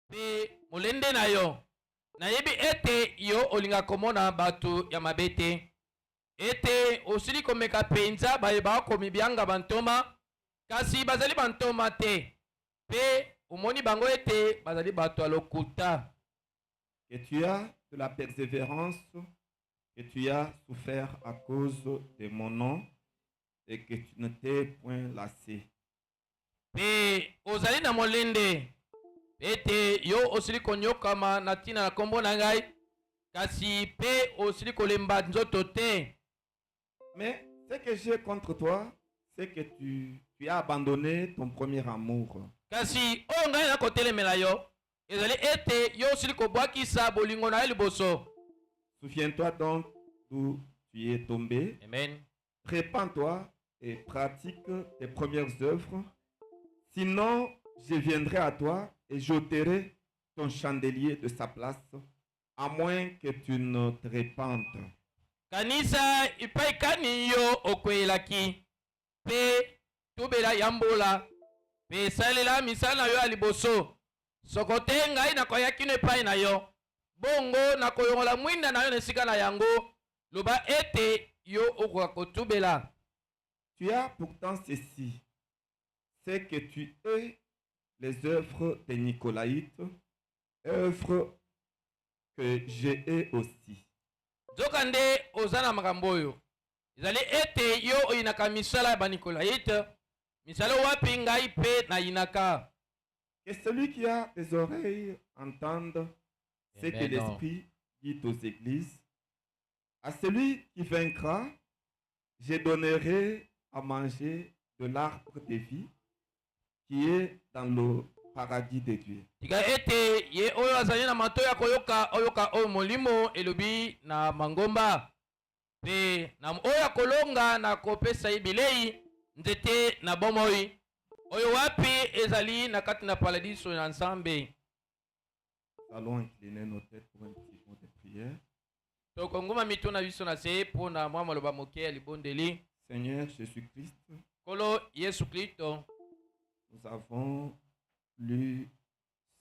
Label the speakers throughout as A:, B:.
A: pe molende na yo nayebi ete yo olinga komona batu ya mabete ete osili komeka penza bayeba komi bianga bantoma kasi bazali bantoma te pe umoni bango ete bazali batu ya lokuta.
B: Que tu as de la persévérance, que tu as souffert à cause de mon nom et que tu ne t'es point lassé.
A: Pe ozali na molende ete yo osili konyokama na tina na kombo na ngai kasi pe osili kolemba nzoto te.
B: Mais ce que j'ai contre toi, c'est que tu as abandonné ton premier amour.
A: Kasi oyo ngai nakotelemela yo ezali ete yo osili kobwakisa bolingo na yo liboso.
B: Souviens-toi donc d'où tu es tombé.
A: Amen.
B: Répands-toi et pratique tes premières œuvres. Sinon, je viendrai à toi et j'ôterai ton chandelier de sa place, à moins que tu ne te répandes.
A: Kanisa ipaikani yo okwelaki pe tubela yambola pe salela misala yo aliboso sokote ngai nakoyaki no epai na yo bongo nakoyongola mwinda na yo nesika na yango loba ete yo okoka kotubela.
B: Tu as pourtant ceci, c'est que tu es les œuvres des Nicolaïtes, œuvres que j'ai aussi.
A: Zokande ozana makambo oyo ezali ete yo oyinaka misala ya banikolaite misala wapi ngai pe na yinaka.
B: Que celui qui a des oreilles entende ce que l'Esprit dit aux églises. À celui qui vaincra, je donnerai à manger de l'arbre de vie qui est dans le paradis de Dieu.
A: Tika ete ye oyo azali na mato ya koyoka oyoka oyo molimo elobi na mangomba pe na oyo kolonga na kopesa ibilei nzete na bomoi oyo wapi ezali na kati na paradiso na nsambe.
B: Allons incliner nos têtes pour un petit mot de prière.
A: Tokongoma mitu na biso na se po na mwa maloba moke ya libondeli.
B: Seigneur Jésus-Christ,
A: Kolo Yesu Kristo,
B: nous avons lu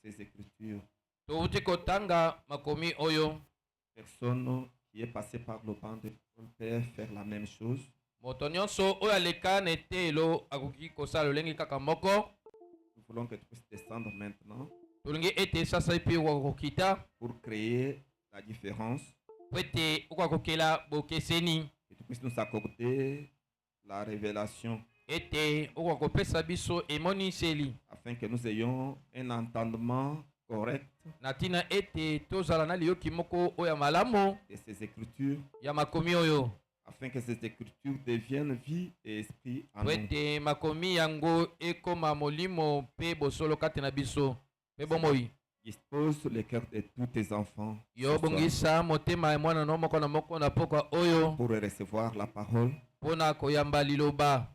B: ces écritures.
A: touti kotanga makomi oyo.
B: Personne qui est passé par le banc de Paul peut faire la même chose.
A: Moto nyonso oyo aleka na etelo akoki kosala lolenge kaka moko.
B: Nous voulons que tu puisses descendre maintenant
A: Tolingi ete sasa ipi wakokita
B: pour créer la différence.
A: po ete okakokela bokeseni
B: Que tu puisses nous accorder la révélation
A: ete okakopesa biso emoniseli
B: afin que nous ayons un entendement correct
A: na ntina ete tozala na liyoki moko oyo ya malamu
B: de ces écritures,
A: ya makomi oyo
B: afin que ces écritures deviennent vie et esprit en
A: po
B: nous.
A: ete makomi yango ekoma molimo mpe bosolo kati na biso mpe bomoi.
B: Dispose le cœur de tous tes enfants
A: Yo
B: ce soir
A: bongisa motema ya mwana no moko na moko na pokwa oyo
B: pour recevoir la parole.
A: mpona koyamba liloba.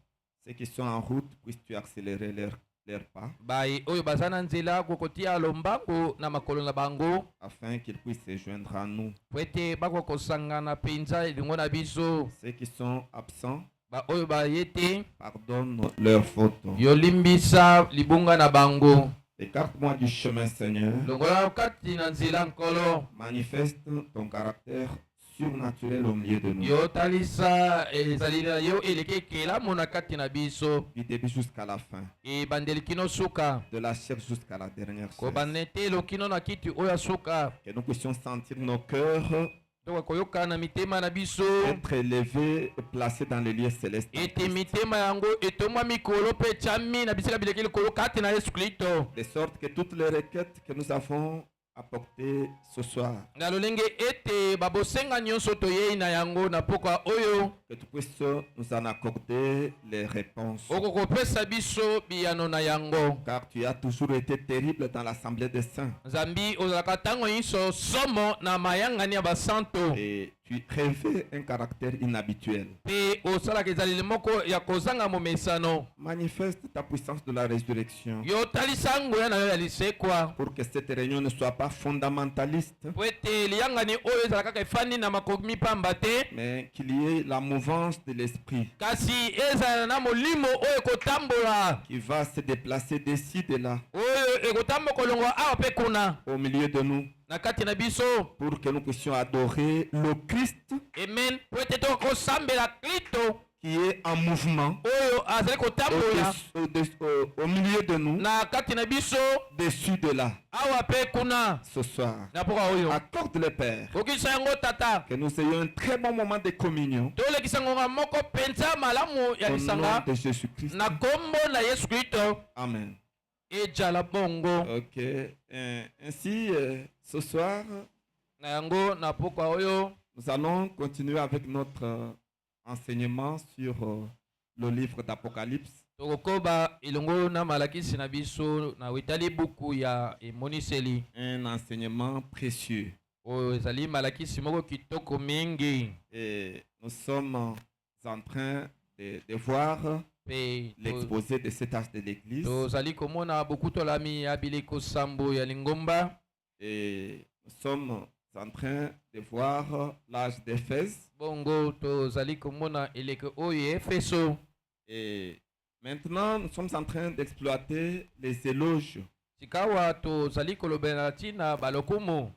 B: Ceux qui sont en route, puisses-tu accélérer leur pas
A: Bai oyo baza na nzela kokotia lombango na makolo na bango
B: afin qu'ils puissent se joindre à nous.
A: po ete bakokosangana mpenza elingo na biso.
B: Ceux qui sont absents,
A: Ba oyo baye te
B: pardonne leurs fautes.
A: yo limbisa libunga na bango.
B: Écarte-moi du chemin, Seigneur.
A: Longola kati na nzela nkolo
B: Manifeste ton caractère surnaturel au milieu de nous.
A: yo talisa ezali na yo eleki ekelamu na kati na biso
B: Du début jusqu'à la fin.
A: ebandeli kino suka
B: De la chair jusqu'à la dernière chair.
A: kobanda etelo kino na kiti oyo ya suka
B: Que nous puissions sentir nos cœurs
A: toka koyoka na mitema na biso
B: être élevés et placés dans les lieux célestes.
A: ete mitema yango etomwa mikolo mpe etiami na bisika bileki likolo kati na Yesu Kristo
B: De sorte que toutes les requêtes que nous avons apportées ce soir,
A: na lolenge ete babosenga nyonso toyei na yango na pokwa oyo
B: que tu puisses nous en accorder les réponses.
A: okokopesa biso biyano na yango.
B: Car tu as toujours été terrible dans l'assemblée des saints.
A: Nzambi ozalaka ntango nyonso somo na mayangani ya basanto
B: Et tu tu revêts un caractère inhabituel.
A: mpe osalaka ezaleli moko ya kozanga momesano.
B: Manifeste ta puissance de la résurrection
A: Yo talisa nguya na yo ya lisekwa
B: pour que cette réunion ne soit pas fondamentaliste,
A: po ete liyangani oyo ezala kaka efandi na makomi pamba te,
B: mais qu'il y ait la mouvance de l'esprit
A: kasi ezala na molimo oyo ekotambola,
B: qui va se déplacer d'ici, de là,
A: oyo ekotambola kolongwa awa mpe kuna
B: au milieu de nous,
A: na kati na biso.
B: pour que nous puissions adorer le Christ
A: Amen. Po ete tokosambela Kristo
B: qui est en mouvement
A: oyo azali kotambola
B: au milieu de nous,
A: na kati na biso
B: dessus, de là,
A: awa mpe kuna.
B: ce soir.
A: Na mpoka oyo
B: Accorde le Père
A: kokisa yango tata,
B: que nous ayons un très bon moment de communion
A: tolekisa ngonga moko mpenza malamu ya
B: au nom
A: lisanga
B: de Jésus-Christ.
A: na kombo na Yesu Kristo.
B: Amen.
A: Ejala bongo.
B: Ok. Ainsi, ce soir,
A: Na yango na pokwa oyo
B: nous allons continuer avec notre enseignement sur le livre d'Apocalypse.
A: tokokoba elongo na malakisi na biso na wetali buku ya emoniseli
B: Un enseignement précieux.
A: oyo ezali malakisi moko kitoko mingi.
B: Et nous sommes en train de voir
A: Mpe
B: l'exposé de cet âge de l'Église.
A: tozali komona bokutolami ya bileko sambo ya lingomba.
B: Et nous sommes en train de voir l'âge d'Éphèse.
A: Bongo tozali komona eleko oyo Efeso.
B: Et maintenant, nous sommes en train d'exploiter les éloges,
A: Sikawa tozali kolobela tina balokumu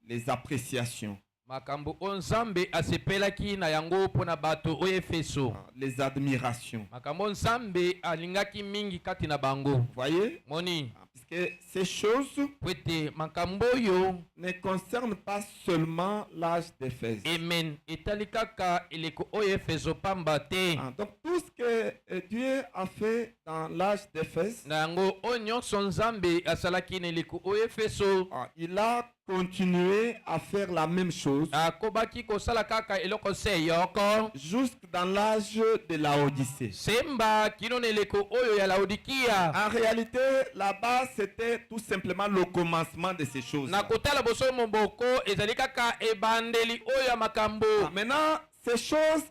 B: les appréciations,
A: makambo o nzambe asepelaki na yango mpona bato oyo Efeso.
B: les admirations.
A: Makambo nzambe alingaki mingi kati na bango.
B: Vous voyez?
A: Moni
B: Puisque ces choses
A: pwete makambo oyo
B: ne concernent pas seulement l'âge d'Éphèse.
A: amen etali kaka eleko oyo Efeso pamba te.
B: Donc tout ce que Dieu a fait dans l'âge d'Éphèse,
A: Na yango oyo nyonso nzambe asalaki na eleko oyo Efeso,
B: il a continué à faire la même chose
A: akobaki kosala kaka eloko se yoko
B: jusque dans l'âge de la Odyssée.
A: semba kino na eleko oyo ya Laodikia.
B: En réalité, là-bas, c'était tout simplement le commencement de ces choses.
A: Na kotala boso moboko ezali kaka ebandeli oyo ya makambo.
B: Maintenant, ces choses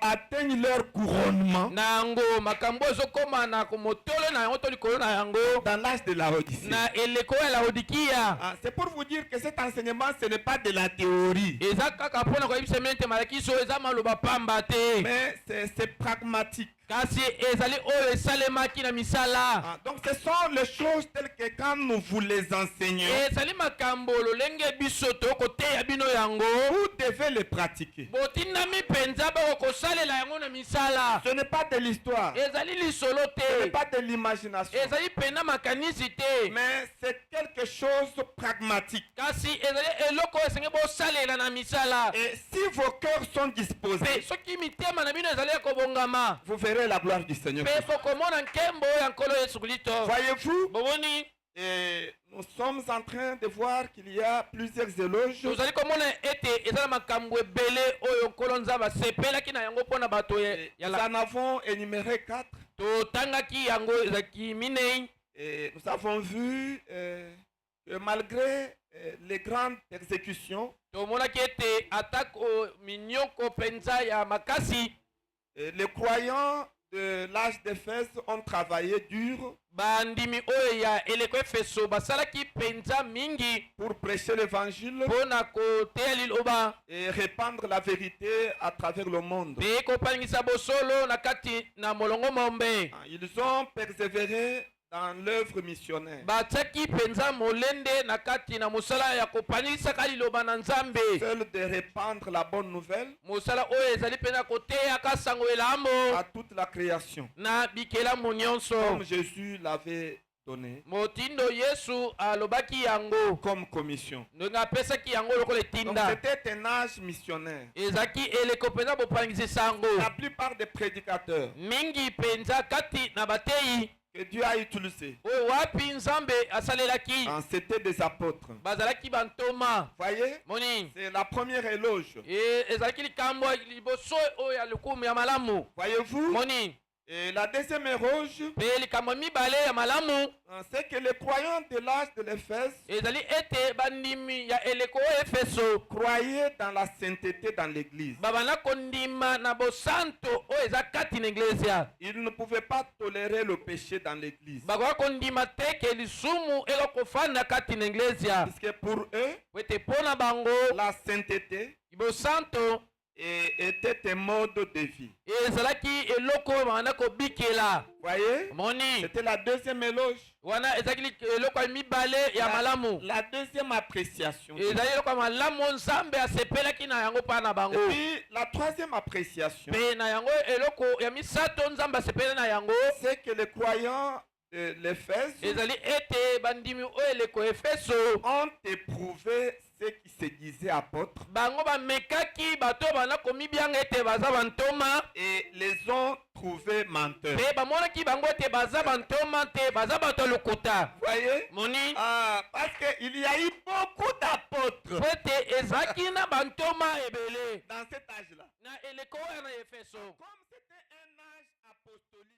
B: atteignent leur couronnement
A: Na yango makambo ezokoma na komotolo na yango to likolo na yango
B: dans l'âge de la Odyssée.
A: na eleko ya Laodikia.
B: C'est pour vous dire que cet enseignement, ce n'est pas de la théorie,
A: Eza kaka mpona koyebisa mene te malakisi oyo eza maloba pamba te,
B: mais c'est pragmatique.
A: kasi ezali oyo esalemaki na misala.
B: Donc, ce sont les choses telles que quand nous vous les enseignons,
A: Ezali makambo lolenge biso tokoteya bino yango
B: vous devez les pratiquer.
A: botindami mpenza bakokosalela yango na misala.
B: Ce n'est pas de l'histoire,
A: Ezali lisolo
B: ce n'est
A: te,
B: pas de l'imagination,
A: ezali pena makanisi te,
B: mais c'est quelque chose de pragmatique.
A: kasi ezali eloko oyo esenge bosalela na misala.
B: Et si vos cœurs sont
A: Mpe
B: disposés,
A: soki mitema na bino ezali ya kobongama,
B: vous verrez la gloire du Seigneur.
A: mpe bokomona nkembo oyo ya nkolo Yesu Kristo.
B: Voyez-vous,
A: Bomoni
B: et nous sommes en train de voir qu'il y a plusieurs éloges.
A: tozali komona ete ezala makambo ebele oyo nkolo nzambe asepelaki na yango mpona bato ya
B: Nous en avons énuméré 4.
A: totangaki yango ezalaki minei.
B: Et nous avons vu que malgré les grandes persécutions,
A: Tomonaki ete atako minyoko mpenza ya makasi,
B: les croyants de l'âge d'Éphèse ont travaillé dur
A: bandimi oyo ya eleko Efeso basalaki mpenza mingi
B: pour prêcher l'évangile
A: mpona koteya liloba
B: et répandre la vérité à travers le monde.
A: mpe kopangisa bosolo na kati na molongo mombe.
B: Ils ont persévéré dans l'œuvre missionnaire.
A: Batiaki mpenza molende na kati na mosala ya kopanisaka liloba na nzambe,
B: Seul de répandre la bonne nouvelle
A: mosala oyo ezali mpe na koteyaka sango elambo
B: à toute la création,
A: na bikelamu nyonso,
B: comme Jésus l'avait donné
A: motindo Yesu alobaki yango
B: comme commission.
A: ndenge apesaki yango lokola
B: Donc
A: etinda.
B: c'était un âge missionnaire.
A: Ezaki eleko mpenza bopangisi sango
B: La plupart des prédicateurs
A: mingi mpenza kati na bateyi
B: que Dieu a utilisés,
A: oyo wapi nzambe asalelaki
B: c'était des apôtres.
A: bazalaki bantoma.
B: Voyez,
A: Moni
B: c'est la première éloge.
A: ezalaki likambo liboso oyo ya lokumu ya malamu.
B: Voyez-vous,
A: Moni
B: Et la deuxième éroge,
A: mpe likambo ya mibale ya malamu
B: c'est que les croyants de l'âge de l'Éphèse
A: ezali ete bandimi ya eleko oyo efeso
B: croyaient dans la sainteté dans l'église.
A: babanda kondima na bosanto oyo eza kati na eglezia.
B: Ils ne pouvaient pas tolérer le péché dans l'église.
A: bakoka kondima te ke lisumu elokofanda kati na eglezia.
B: Parce que pour eux,
A: po ete mpo na bango
B: la sainteté
A: bosanto
B: était un mode de vie.
A: ezalaki eloko oyo babanda kobikela.
B: Voyez?
A: moni
B: C'était la deuxième éloge.
A: wana ezalaki eloko ya mibale ya malamu.
B: La deuxième appréciation.
A: ezali eloko ya malamu nzambe asepelaki na yango mpa na bango.
B: Et puis la troisième appréciation,
A: mpe na yango eloko ya misato nzambe asepeli na yango
B: c'est que les croyants de l'Éphèse
A: ezali ete bandimi oyo eleko efeso
B: ont éprouvé ceux qui se disaient apôtres
A: bango bamekaki bato banda komibianga ete baza bantoma
B: et les ont trouvés menteurs.
A: mpe bamonaki bango ete baza bantoma te baza bato ya lokuta.
B: Voyez?
A: moni
B: Parce qu'il y a eu beaucoup d'apôtres
A: po ete ezalaki na bantoma ebele
B: dans cet âge-là.
A: na eleko oyo na efeso.
B: Comme c'était un âge apostolique,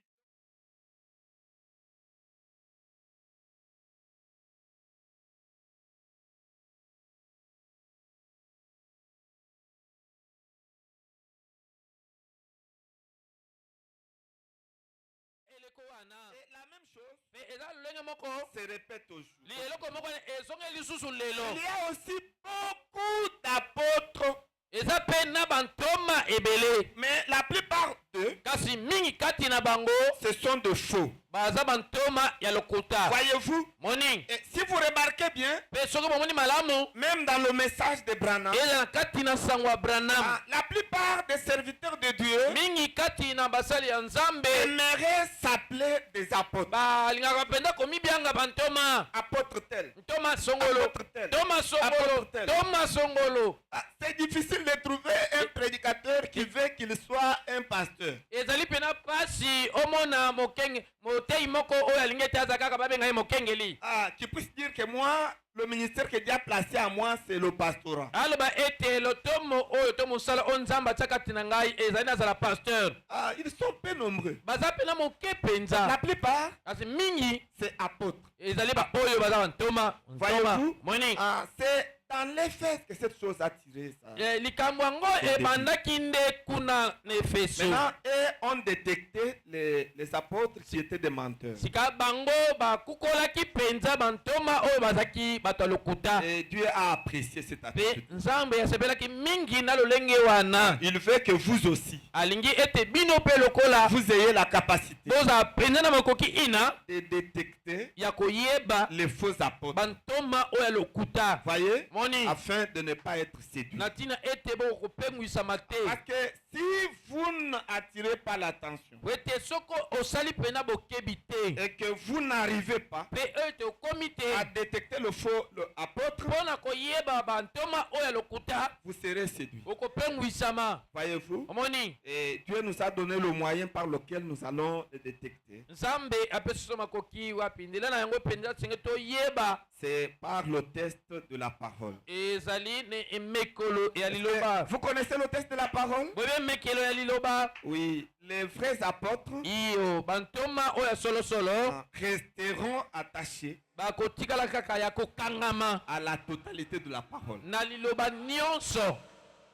A: eleko wana
B: et la même chose
A: mpe eza lolenge moko
B: se répète aujourd'hui.
A: eloko moko ezongeli lisusu lelo.
B: Il y a aussi beaucoup d'apôtres,
A: eza mpe na bantoma ebele
B: mais la plupart d'eux,
A: kasi mingi kati na bango
B: ce sont de faux.
A: baza bantoma ya lokuta.
B: Voyez-vous?
A: moni
B: Et si vous remarquez bien,
A: mpe soki bomoni malamu
B: même dans le message de Branham,
A: eza na kati na sango ya branham
B: la plupart des serviteurs de Dieu
A: mingi kati na basali ya nzambe
B: aimeraient s'appeler des apôtres.
A: balingaka mpenza komibianga bantoma.
B: Apôtre tel.
A: ntoma songolo
B: Apôtre tel.
A: toma songolo
B: Apôtre tel.
A: toma songolo.
B: C'est difficile de trouver un prédicateur qui veut qu'il soit un pasteur.
A: ezali mpena pasi omona motei moko oyo alingi ete aza kaka babenga ye mokengeli
B: Qui puisse dire que moi, le ministère que Dieu a placé à moi, c'est le pastorat.
A: aloba ete lotomo oyo to mosala oyo nzambe atia kati na ngai ezali nazala pasteur.
B: Ils sont peu nombreux.
A: baza mpena moke
B: La
A: mpenza
B: plupart,
A: kasi mingi
B: c'est apôtres.
A: ezali baoyo baza bantoma.
B: Voyez-vous?
A: moni
B: C'est dans l'Éphèse que cette chose a tiré ça.
A: likambo yango ebandaki nde kuna na efeso.
B: Maintenant, eux ont détecté les apôtres qui étaient des menteurs.
A: sika bango bakukolaki mpenza bantoma oyo bazaki bato ya lokuta.
B: Et Dieu a apprécié cette
A: mpe
B: attitude.
A: nzambe asepelaki mingi na lolenge wana.
B: Il veut que vous aussi,
A: alingi ete bino mpe lokola
B: vous ayez la capacité
A: bozala mpenza na makoki ina
B: de détecter
A: ya koyeba
B: les faux apôtres.
A: bantoma oyo ya lokuta.
B: Voyez?
A: moni
B: Afin de ne pas être séduit.
A: na ntina ete bokopengwisama te.
B: Parce que si vous n'attirez pas l'attention
A: po ete soko osali mpena bokebi te
B: et que vous n'arrivez pas
A: mpe oyo ete okomi
B: à
A: te
B: détecter le faux apôtre,
A: mpo na koyeba bantoma oyo ya lokuta
B: vous serez séduit.
A: okopengwisama.
B: Voyez-vous?
A: omoni
B: Et Dieu nous a donné le moyen par lequel nous allons le détecter.
A: nzambe apesi so makoki wapi nzela na yango mpenza senge toyeba
B: C'est par le test de la parole.
A: ezali ne emekolo ya liloba.
B: Vous connaissez le test de la parole?
A: boyebi emekelo ya liloba.
B: Oui, les vrais apôtres
A: iyo bantoma oyo ya solosolo
B: resteront attachés
A: bakotikala kaka ya kokangama
B: à la totalité de la parole.
A: na liloba nyonso.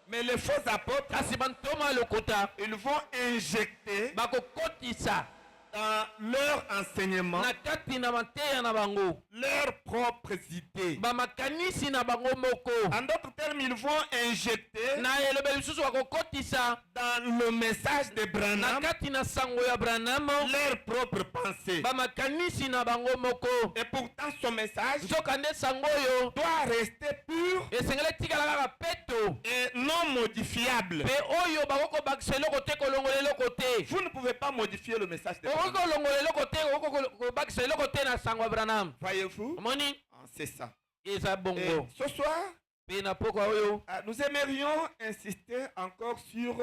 B: Mais les faux apôtres,
A: kasi bantoma ya lokuta
B: ils vont injecter
A: bakokotisa
B: dans leur enseignement
A: na kati na mateya na bango
B: leurs propres idées.
A: bamakanisi na bango moko.
B: En d'autres termes, ils vont injecter
A: na elobeli lisusu bakokotisa
B: dans le message de
A: na
B: Branham
A: kati na sango ya branham
B: leurs propres pensées.
A: bamakanisi na bango moko.
B: Et pourtant, ce message
A: nzoka nde sango oyo
B: doit rester pur
A: esengeli etikala kaka peto
B: et non modifiable.
A: mpe oyo bakokobakisa eloko te kolongola eloko te.
B: Vous ne pouvez pas modifier le message de Branham.
A: okoki kolongola eloko te okoki kobakisa eloko te na sango ya branham.
B: Voyez-vous?
A: omoni
B: C'est ça.
A: eza
B: Et
A: bongo.
B: ce soir,
A: mpe na pokwa oyo
B: nous aimerions insister encore sur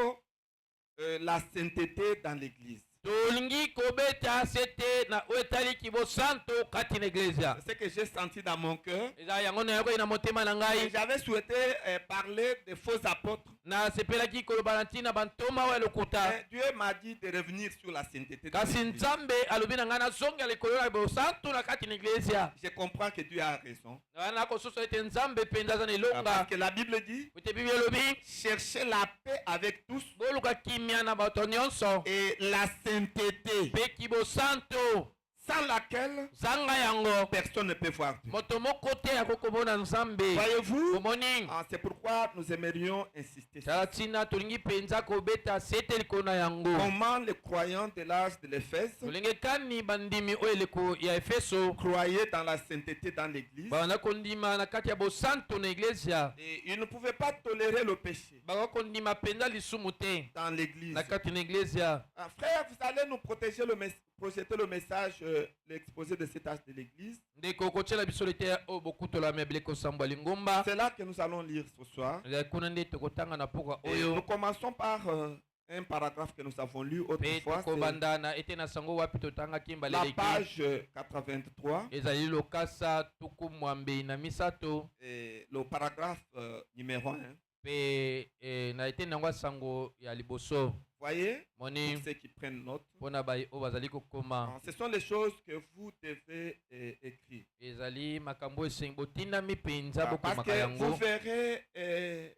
B: la sainteté dans l'Église.
A: tolingi kobeta sete na oyo etaliki bosanto kati na eglezia.
B: C'est ce que j'ai senti dans mon cœur.
A: eza yango na yakoki na motema na
B: Et
A: ngai
B: j'avais souhaité parler des faux apôtres.
A: na sepelaki koloba ntina bantoma oyo lokuta.
B: Mais Dieu m'a dit de revenir sur la sainteté de
A: Kasi
B: l'Église.
A: nzambe alobi na ngai nazonga likolo ya bosantu na kati na iglesia.
B: Je comprends que Dieu a raison.
A: Na kosusu ete nzambe mpenza aza na elonga.
B: Parce que la Bible dit,
A: Ete Bible elobi
B: cherchez la paix avec tous
A: boluka kimia na bato nyonso
B: et la sainteté,
A: mpe bosantu
B: sans laquelle
A: zanga yango
B: personne ne peut voir Dieu.
A: moto moko te akokomona nzambe.
B: Voyez-vous,
A: omoni
B: c'est pourquoi nous aimerions insister sur
A: tala ntina tolingi mpenza kobeta sete likolo na yango.
B: comment les croyants de l'âge de l'Éphèse
A: tolenge kani bandimi oyo eleko ya efeso
B: croyaient dans la sainteté dans l'Église.
A: banda kondima na kati ya bosantu na iglesia.
B: Et ils ne pouvaient pas tolérer le péché
A: baka kondima mpenza lisumu te
B: dans l'Église.
A: na kati na iglesia.
B: Frère, vous allez nous projeter le message, l'exposé de cet âge de l'Église.
A: ndeko kotiela biso lete oyo bokutolama ebele kosambwa lingomba.
B: C'est là que nous allons lire ce soir.
A: kuna nde tokotanga na pokwa
B: Et nous
A: oyo
B: commençons par un paragraphe que nous avons lu
A: mpe
B: autrefois. C'est
A: tokobanda na ete na sango wapi totangaki
B: la
A: mbaleleki
B: page 83.
A: ezali lokasa tuku mwambe na misato
B: Et le paragraphe numéro 1.
A: mpe na ete nango ya sango ya liboso.
B: Voyez,
A: moni
B: pour ceux qui prennent note,
A: mpona oyo bazali kokoma
B: ce sont les choses que vous devez écrire.
A: ezali makambo esengi botindami mpenza
B: Parce
A: bokomaka
B: que vous
A: yango
B: verrez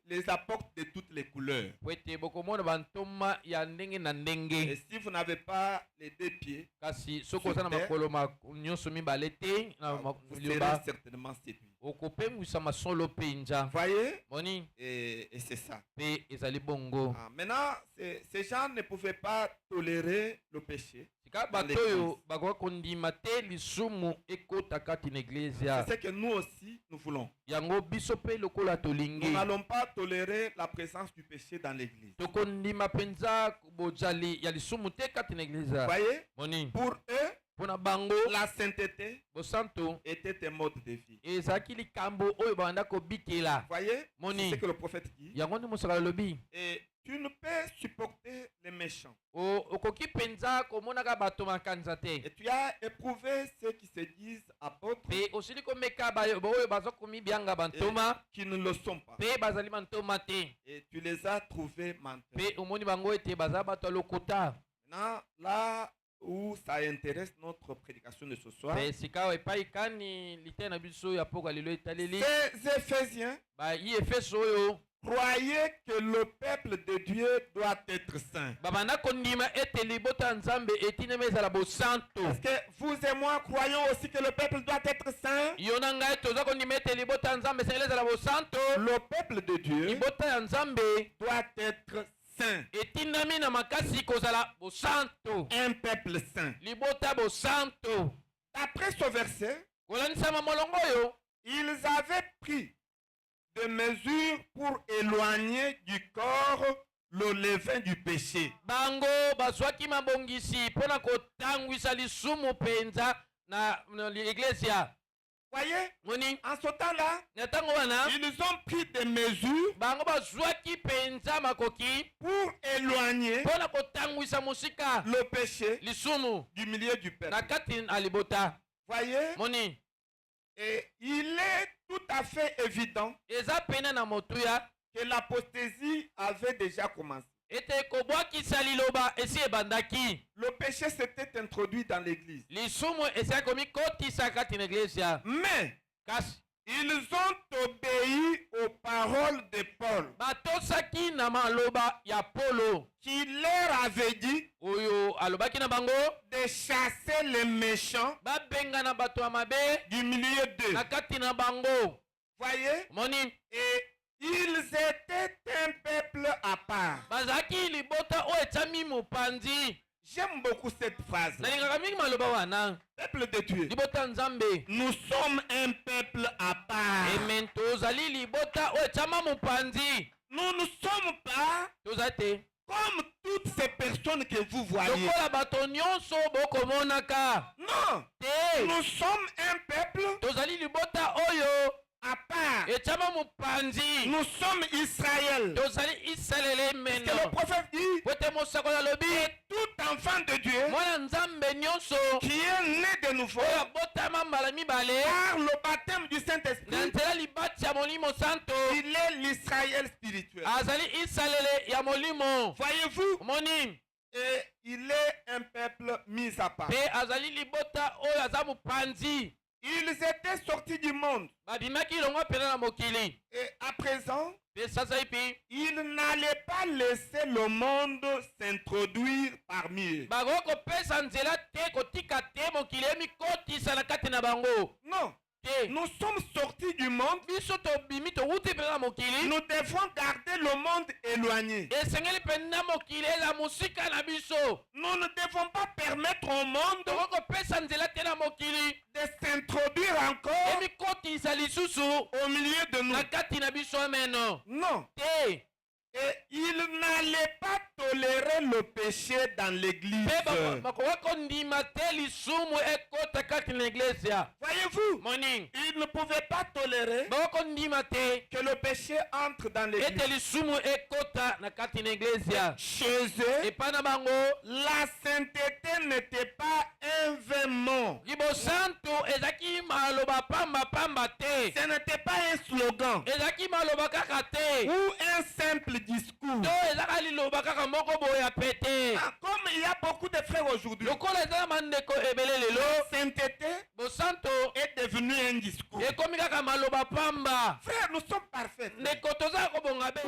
B: les apôtres de toutes les couleurs.
A: po ete bokomona bantoma ya ndenge na
B: Et
A: ndenge.
B: si vous n'avez pas les deux pieds,
A: kasi soki oza na makolo nyonso mibale te na
B: vous serez
A: liloba
B: certainement séduit.
A: okopengwisa masolo mpenza.
B: Voyez,
A: moni
B: et c'est ça.
A: mpe ezali bongo.
B: Maintenant, ces gens ne pouvaient pas tolérer le péché.
A: sika
B: dans
A: bato
B: l'église.
A: oyo bakoka kondima te lisumu ekota kati na eglezia.
B: C'est ce que nous aussi, nous voulons.
A: yango biso mpe lokola
B: Nous
A: tolingi
B: n'allons pas tolérer la présence du péché dans l'église.
A: tokondima mpenza bojali ya lisumu te kati na eglezia.
B: Voyez,
A: moni
B: pour eux,
A: mpona bango
B: la sainteté
A: bosantu
B: était un mode de vie.
A: ezalaki likambo oyo banda kobikela.
B: Voyez,
A: Moni.
B: c'est ce que le prophète dit.
A: yango nde mosaka lobi
B: Et tu ne peux supporter les méchants.
A: okoki mpenza komonaka bato makanza te
B: Et tu as éprouvé ceux qui se disent apôtres
A: mpe osili komeka oyo baza komibianga bantoma
B: qui ne le sont pas.
A: mpe bazali bantoma te
B: Et tu les as trouvés menteurs.
A: mpe omoni bango ete baza bato ya lokuta.
B: Maintenant, là où ça intéresse notre prédication de ce soir,
A: mpe sika oyo epai kani litai na biso ya pokwa lelo etaleli
B: ces Éphésiens
A: bayi efeso oyo
B: croyaient que le peuple de Dieu doit être saint.
A: babanda kondima ete libota ya nzambe etinemi ezala bosantu.
B: Parce que vous et moi croyons aussi que le peuple doit être saint.
A: yo na ngai toza kondima ete libota ya nzambe esengeli ezala bosantu.
B: Le peuple de Dieu
A: libota ya nzambe
B: doit être saint.
A: etindami na makasi kozala bosantu.
B: Un peuple saint.
A: libota bosantu.
B: Après ce verset,
A: kolanisama molongo oyo
B: ils avaient pris des mesures pour éloigner du corps le levain du péché.
A: bango bazwaki mabongisi mpona kotangwisa lisumu mpenza na iglesia.
B: Voyez,
A: moni
B: en ce temps-là,
A: na ntango wana
B: ils ont pris des mesures
A: bango bazwaki mpenza makoki
B: pour éloigner
A: mpona kotangwisa mosika
B: le péché
A: lisumu
B: du milieu du peuple.
A: na kati na libota.
B: Voyez,
A: moni
B: et il est tout à fait évident
A: eza pene na motuya
B: que l'apostasie avait déjà commencé.
A: ete kobwakisa liloba esi ebandaki.
B: Le péché s'était introduit dans l'église.
A: lisumu esali komikotisa kati na iglesia.
B: Mais
A: kasi
B: ils ont obéi aux paroles de Paul
A: batosaki na maloba ya polo
B: qui leur avait dit
A: oyo alobaki na bango
B: de chasser les méchants
A: babenga na bato ya mabe
B: du milieu d'eux.
A: na kati na bango.
B: Voyez,
A: moni
B: et ils étaient un peuple à part.
A: bazalaki libota oyo etiami mopanzi.
B: J'aime beaucoup cette phrase.
A: nalingaka mingi maloba wana.
B: Peuple de Dieu.
A: libota ya nzambe
B: Nous sommes un peuple à part.
A: amen. tozali libota oyo etiama mopanzi.
B: Nous ne sommes pas
A: tozali te
B: comme toutes ces personnes que vous voyez.
A: lokola bato nyonso bokomonaka
B: Non,
A: te.
B: nous sommes un peuple
A: tozali libota oyo
B: à part.
A: etiama mopanzi.
B: Nous sommes Israël.
A: tozali isalele
B: Que
A: meno.
B: le prophète dit,
A: po ete mosakoli alobi
B: tout enfant de Dieu
A: mwana nzambe nyonso
B: qui est né de nouveau
A: oyo abotama mbala mibale
B: par le baptême du Saint-Esprit
A: na nzela libati ya ya molimo santo.
B: Il est l'Israël spirituel.
A: Azali isalele ya molimo.
B: Voyez-vous?
A: Moni.
B: Et il est un peuple mis à part.
A: Pe azali libota oyo azamu panzi.
B: Ils étaient sortis du monde.
A: Babimaki longo pena na mokili.
B: Et à présent,
A: Pe sasa ipi.
B: ils n'allaient pas laisser le monde s'introduire parmi eux.
A: Bagoko pesa nzela te kotika te mokili emikotisa na kati na bango.
B: Non.
A: Te.
B: Nous sommes sortis du monde.
A: Biso tobimi towuti pena na mokili.
B: Nous devons garder le monde éloigné.
A: Esengeli pena mokili eza musika na biso.
B: Nous ne devons pas permettre au monde
A: Tokoko pesa nzela te na mokili.
B: de s'introduire encore
A: Emikotisa lisusu
B: au milieu de nous.
A: na kati na biso ameno.
B: Non.
A: Te.
B: Et il n'allait pas tolérer le péché dans l'église.
A: Pe bakowako ndima te lisumu ekota kati na iglesia.
B: Voyez-vous,
A: Morning.
B: il ne pouvait pas tolérer
A: Bakoko ndima te
B: que le péché entre dans
A: ete
B: l'église.
A: lisumu ekota na kati na iglesia.
B: Chez eux,
A: Epa na bango
B: la sainteté n'était pas un vain mot.
A: libosantu ezaki maloba pamba pamba te.
B: Ce n'était pas un slogan
A: Ezaki maloba kaka te.
B: ou un simple discours.
A: To ezaka liloba kaka moko boye ya pete.
B: Ah, comme il y a beaucoup de frères aujourd'hui,
A: Lokola eza na bandeko ebele lelo,
B: la sainteté
A: bosantu
B: est devenue un discours.
A: ekomi kaka maloba pamba.
B: Frères, nous sommes parfaits.
A: Ndeko toza kobonga be.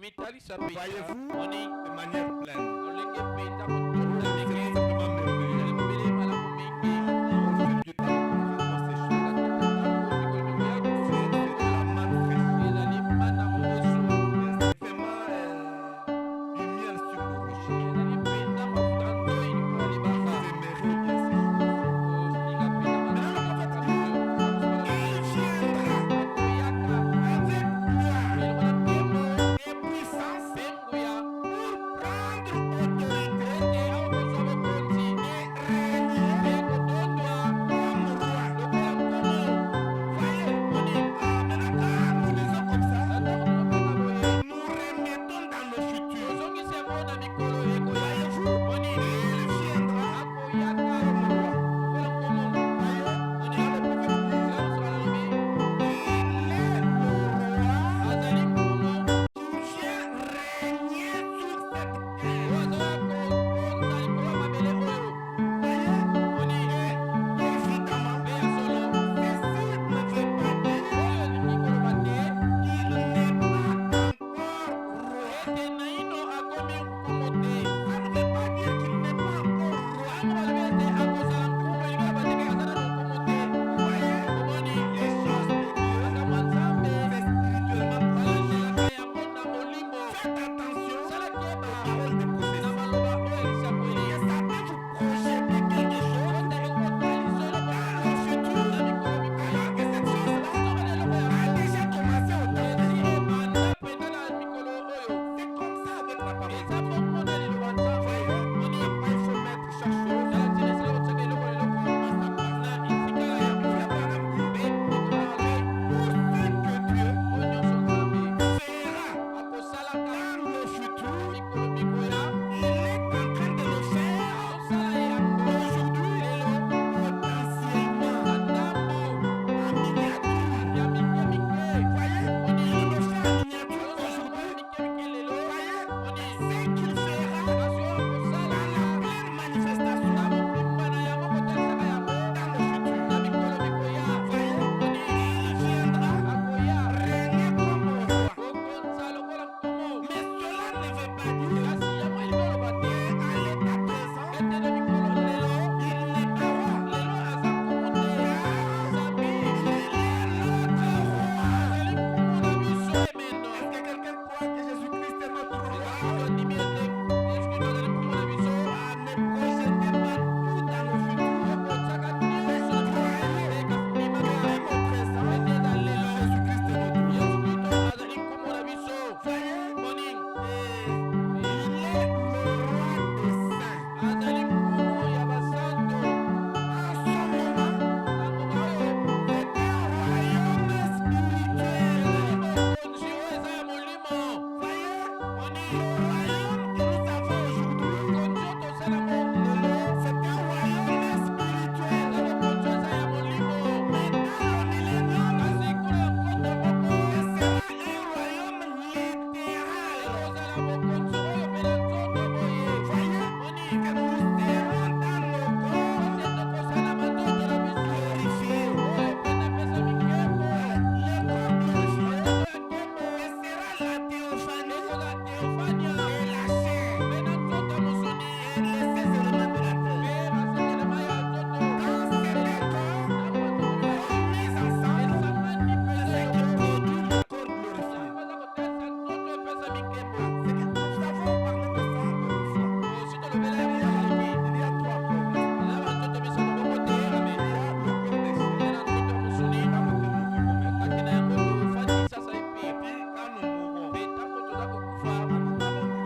A: komitalisa
B: Voyez-vous,
A: moni
B: de manière pleine.
A: lolenge mpenza
B: C'est
A: kotonda ndenge
B: simplement merveilleux.
A: ezali kobele malamu mingi
B: On fait du temps pour ces choses. C'est de la manne fraîche.
A: ezali mana momosu
B: C'est vraiment du miel sur le rocher.
A: ezali mpenza mafuta nzoi likolo ya libanga
B: Vous aimerez bien ces choses.
A: olinga mpenza malamu
B: Il viendra
A: akoyaka
B: avec gloire
A: elongo na nkembo
B: et puissance
A: mpenguya
B: pour prendre autorité
A: ete aokozwa bokonzi
B: et régner
A: mpe kotondwa
B: comme roi.
A: lokola nkomo
B: Voyez,
A: moni
B: maintenant quand nous lisons comme ça,
A: ntango tokotanga boye
B: nous remettons dans le futur.
A: tozongisi yango na mikolo ekoya
B: Voyez-vous,
A: moni
B: il viendra
A: akoyaka
B: comme roi.
A: lokola nkomo
B: Voyez,
A: moni
B: dans le prophète dit,
A: lamusala lobi
B: il est le roi
A: azali nkomo
B: qui vient régner sur cette terre.
A: oyo azoya kokonza likolo ya mabele oyo
B: Voyez,
A: moni
B: évidemment,
A: mpe ya solo
B: ceci ne veut pas dire
A: oyo elingi koloba te
B: qu'il n'est pas encore roi.
A: ete naino akomi nkomo te
B: Ça ne veut pas dire qu'il n'est pas encore roi.
A: tango balobi ete akozala nkomo elingi loba te kaka aza nano nkomo te
B: Voyez,
A: omoni
B: les choses de Dieu,
A: makambo ya nzambe
B: c'est spirituellement proche.
A: balandelaka yango na molimo
B: Faites attention
A: sala
B: aux
A: keba
B: paroles de
A: na
B: prophétie.
A: maloba oyo elisakweli
B: Et ça peut vous projeter quelque chose
A: ota ekotaliso eloko
B: dans le futur.
A: na mikolo mikoya
B: Alors que cette chose-là
A: soka na eloko
B: a
A: yango
B: déjà commencé au temps
A: esi
B: présent.
A: ebanda mpenza na mikolo oyo
B: C'est comme ça avec la parole.
A: eza bongo na liloba nzambe
B: Voyez,
A: moni
B: il faut mettre chaque chose
A: tala ntina esila kotiaka eloko eloko
B: à sa place.
A: na esika ya yango
B: Frère Branham dit,
A: mpe ekola alobi
B: tout ce que Dieu
A: oyo nyonso nzambe
B: fera
A: akosalaka
B: dans le futur,
A: mikolo mikoya
B: il est en train de le faire
A: azosala yango
B: aujourd'hui,
A: lelo
B: potentiellement
A: na ndambo
B: en miniature.
A: ya mike mike
B: Voyez,
A: moni
B: il le fait en miniature
A: azosala
B: aujourd'hui.
A: mike mike lelo
B: Voyez,
A: moni
B: ce qu'il fera
A: kasi oyo akosala
B: dans la pleine manifestation
A: na mobimba na yango kotalisaka yango
B: dans le futur.
A: na mikolo mikoya
B: Voyez,
A: moni
B: il viendra
A: akoya
B: régner comme roi.
A: kokonza lokola nkomo
B: Mais cela ne veut pas dire
A: kasi yango elingi oloba te
B: qu'à l'état présent,
A: ete na mikolo lelo
B: il n'est pas roi.
A: lelo aza nkomo te nzambe
B: Il est notre roi.
A: azali nkomo na biso emeno
B: Est-ce que quelqu'un croit que Jésus-Christ est notre roi?
A: ondimi ete yesu kristo azali nkomo na biso
B: Ah, ne projetez pas tout dans le futur.
A: okotiaka nyonso na mikolo kasi bimaka
B: Même au présent,
A: ete eza lelo
B: Jésus-Christ est notre roi.
A: yesu kristo azali nkomo na biso
B: Voyez,
A: moni
B: il est le roi des saints.
A: azali nkomo ya basanto
B: En ce moment,
A: na ngoma oyo
B: c'est un royaume spirituel.
A: ezali bokonzi oyo eza ya molimo
B: Voyez,
A: moni
B: le royaume que nous avons aujourd'hui,
A: bokonzi oyo tosalango lelo
B: c'est un royaume spirituel.
A: eza bokonzi oyo eza ya molimo
B: Mais dans le millénium,
A: kasi kuna ya nkoto moko
B: ce sera un royaume littéral.
A: ekozala bokonzi oyo mpe na nzoto boye
B: Voyez,
A: moni
B: que nous serons dans nos corps
A: ete tokosala manzoto na biso
B: glorifiés.
A: oyo mpe napesa mikembo
B: Les corps glorifiés,
A: manzoto ya nkembo
B: ce sera la théophanie
A: ekozala teofania
B: et la chair
A: mpe na nzoto ya mosuni
B: et les 16 éléments de la terre.
A: mpe basengelema ya nzoto
B: Quand ces deux corps sont mis ensemble,
A: esangani
B: c'est ce
A: mpenza
B: qui produit le corps glorifié.
A: eza kotalisa nzoto epesa mikembo
B: C'est que nous avons parlé de ça autrefois.
A: osi tolobela yango
B: Il
A: eleki
B: y a trois corps.
A: eza banzoto misato bongo te
B: Il y a le corps des
A: mpe
B: chiens,
A: na nzoto ya mosuni
B: dans lequel nous vivons maintenant.
A: kati na yango tofandi sasa epi
B: Et puis, quand nous mourrons,
A: mpe ntango toza kokufa
B: nous allons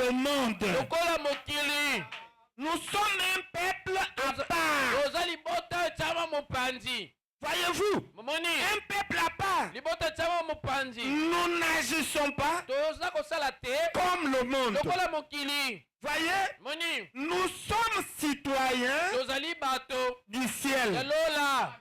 C: le monde.
A: lokola mokili
C: Nous sommes un peuple à part.
A: toza libota chama mopanzi
C: Voyez-vous,
A: momoni
C: un peuple à part.
A: libota chama mopanzi
C: Nous n'agissons pas
A: toza kosala te
C: comme le monde.
A: lokola mokili
C: Voyez,
A: moni
C: nous sommes citoyens
A: tozali bato
C: du
A: ya
C: ciel.
A: lola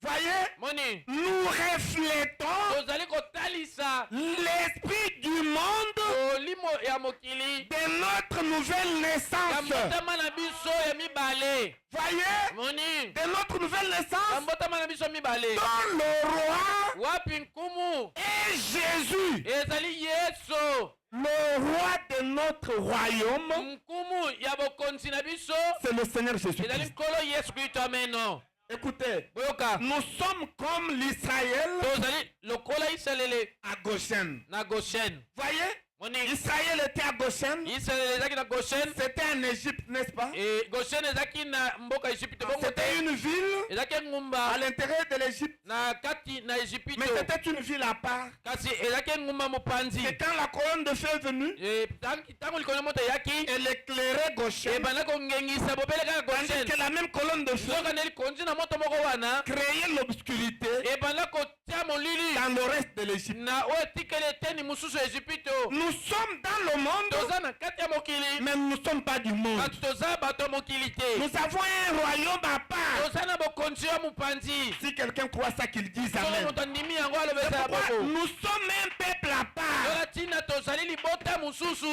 C: Voyez,
A: moni
C: nous reflétons
A: tozali kotalisa
C: l'esprit du monde
A: olimo ya mokili
C: de notre nouvelle
A: ya
C: naissance.
A: mbotama na biso ya mibale
C: Voyez,
A: moni
C: de notre nouvelle
A: ya
C: naissance,
A: mbotama na biso ya mibale
C: dont le roi
A: wapi nkumu
C: est Jésus,
A: ezali yesu
C: le roi de notre royaume,
A: nkumu ya bokonzi na biso
C: c'est le Seigneur
A: ezali
C: Jésus-Christ.
A: nkolo yesu kristo ameno
C: Écoutez,
A: boyoka
C: nous sommes comme l'Israël
A: tozali lokola isalele
C: à Goshen.
A: na goshen
C: Voyez,
A: moni
C: Israël était à Goshen,
A: isalele ezalaki na goshen
C: c'était en Égypte, n'est-ce pas?
A: goshen ezalaki na mboka egypte bongo te
C: C'était une ville
A: ezalaki
C: à
A: engumba
C: l'intérieur de l'Égypte,
A: na kati na egypte
C: mais c'était une ville à part.
A: kasi ezalaki engumba mopanzi
C: Et quand la colonne de feu est venue,
A: ntango likolo ya moto eyaki
C: elle éclairait Goshen,
A: ebanda kongengisa bobele kaka
C: tandis
A: goshen
C: que la même colonne de feu
A: soka nde likonzi na moto moko wana
C: créait l'obscurité
A: ebanda kotia molili
C: dans le reste de l'Égypte.
A: na oyo etikeli eteni mosusu ya egypte
C: Nous sommes dans le monde,
A: toza na kati ya mokili
C: mais nous ne sommes pas du monde.
A: kasi toza bato ya mokili te
C: Nous avons un royaume à part.
A: toza na bokonzi ya mopanzi
C: Si quelqu'un croit ça, qu'il dise
A: soki
C: Amen.
A: moto andimi yango alobesa ya
C: Pourquoi
A: boko
C: nous sommes un peuple à part.
A: yoka ntina tozali libota mosusu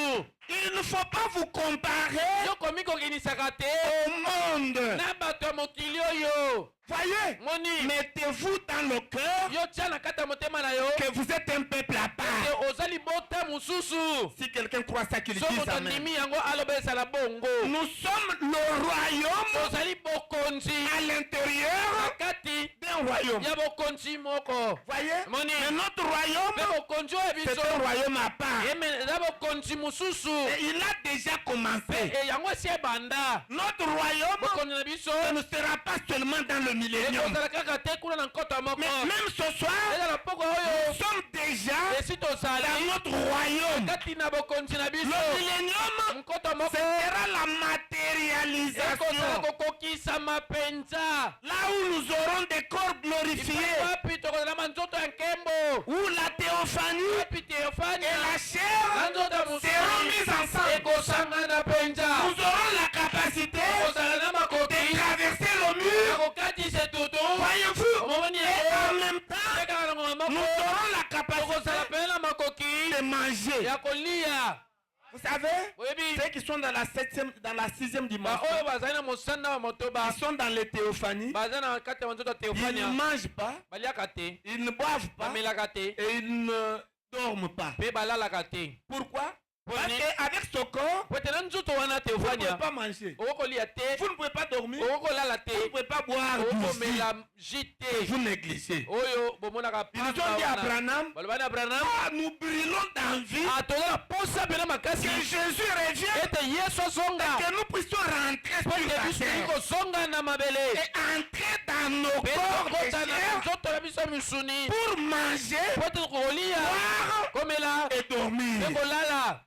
C: Il ne faut pas vous comparer
A: yokomi kokinisaka te
C: au monde.
A: na bato ya mokili oyo
C: Voyez,
A: moni
C: mettez-vous dans le cœur
A: yo tia na kati ya motema na yo
C: que vous êtes un peuple à part.
A: te oza libota mosusu
C: Si quelqu'un croit ça, qu'il
A: soki
C: dise
A: moto
C: Amen.
A: andimi yango alobesa na bongo
C: Nous sommes le royaume
A: tozali bokonzi
C: à
A: na
C: l'intérieur
A: kati
C: d'un royaume.
A: ya bokonzi moko
C: Voyez,
A: Moni.
C: mais notre royaume,
A: mpe bokonzi oyo
C: c'est
A: biso
C: un royaume à part.
A: eza bokonzi mosusu
C: Et il a déjà commencé.
A: yango esi ebanda
C: Notre royaume
A: bokonzi na biso
C: ce ne sera pas seulement dans le millénium.
A: ekozala kaka te kuna na nkota moko
C: Mais même ce soir,
A: eza na poko
C: nous
A: oyo
C: sommes déjà
A: esi
C: dans
A: tozali
C: notre royaume.
A: kati na bokonzi na biso
C: Le millénium,
A: nkota moko
C: ce sera la
A: ekozala
C: matérialisation.
A: kokokisama mpenza
C: Là où nous aurons des corps glorifiés,
A: wapi tokozala manzoto ya nkembo
C: où la théophanie
A: wapi teofania
C: et la
A: na
C: chair
A: nzoto ya
C: seront mises
A: mosali
C: ensemble.
A: ekosangana mpenza
C: Nous aurons la capacité
A: kozala na
C: de
A: makoki
C: traverser le mur.
A: akokatisa etutu
C: Voyez-vous,
A: omoni
C: et en même temps,
A: ekaka na ngoma
C: nous
A: moko
C: aurons la
A: tokozala
C: capacité
A: pene na makoki
C: de manger.
A: ya kolia
C: Vous savez,
A: oyebi
C: ceux qui sont dans la septième, dans la sixième dimension,
A: baoyo bazali na mosanda wa motoba
C: ils sont dans les théophanies,
A: baza na kati ya manzoto ya
C: ils ne
A: teofania
C: mangent pas,
A: baliaka te
C: ils ne boivent pas
A: bamelaka te
C: et ils ne dorment pas.
A: mpe balalaka te
C: Pourquoi? Parce
A: Poni.
C: qu'avec ce corps,
A: po ete na nzoto wana
C: vous ne pouvez
A: teofania
C: pas manger,
A: okokolia te
C: vous ne pouvez pas dormir,
A: okokolala te
C: vous ne pouvez pas boire du jus,
A: okomela ji te
C: vous négligez.
A: oyo bomonaka
C: Ils ont dit à Branham,
A: balobani abraham
C: ah, nous brûlons d'envie
A: atozala posa pena makasi
C: que Jésus revienne
A: ete yesu azonga
C: et que nous puissions rentrer
A: po
C: sur
A: ete
C: la
A: biso toyi
C: terre
A: kozonga na mabele
C: et entrer dans nos
A: mpe
C: corps de
A: tokota na
C: chair
A: nzoto na biso misuni
C: pour manger,
A: po ete kokolia
C: boire
A: komela
C: et dormir.
A: mpe kolala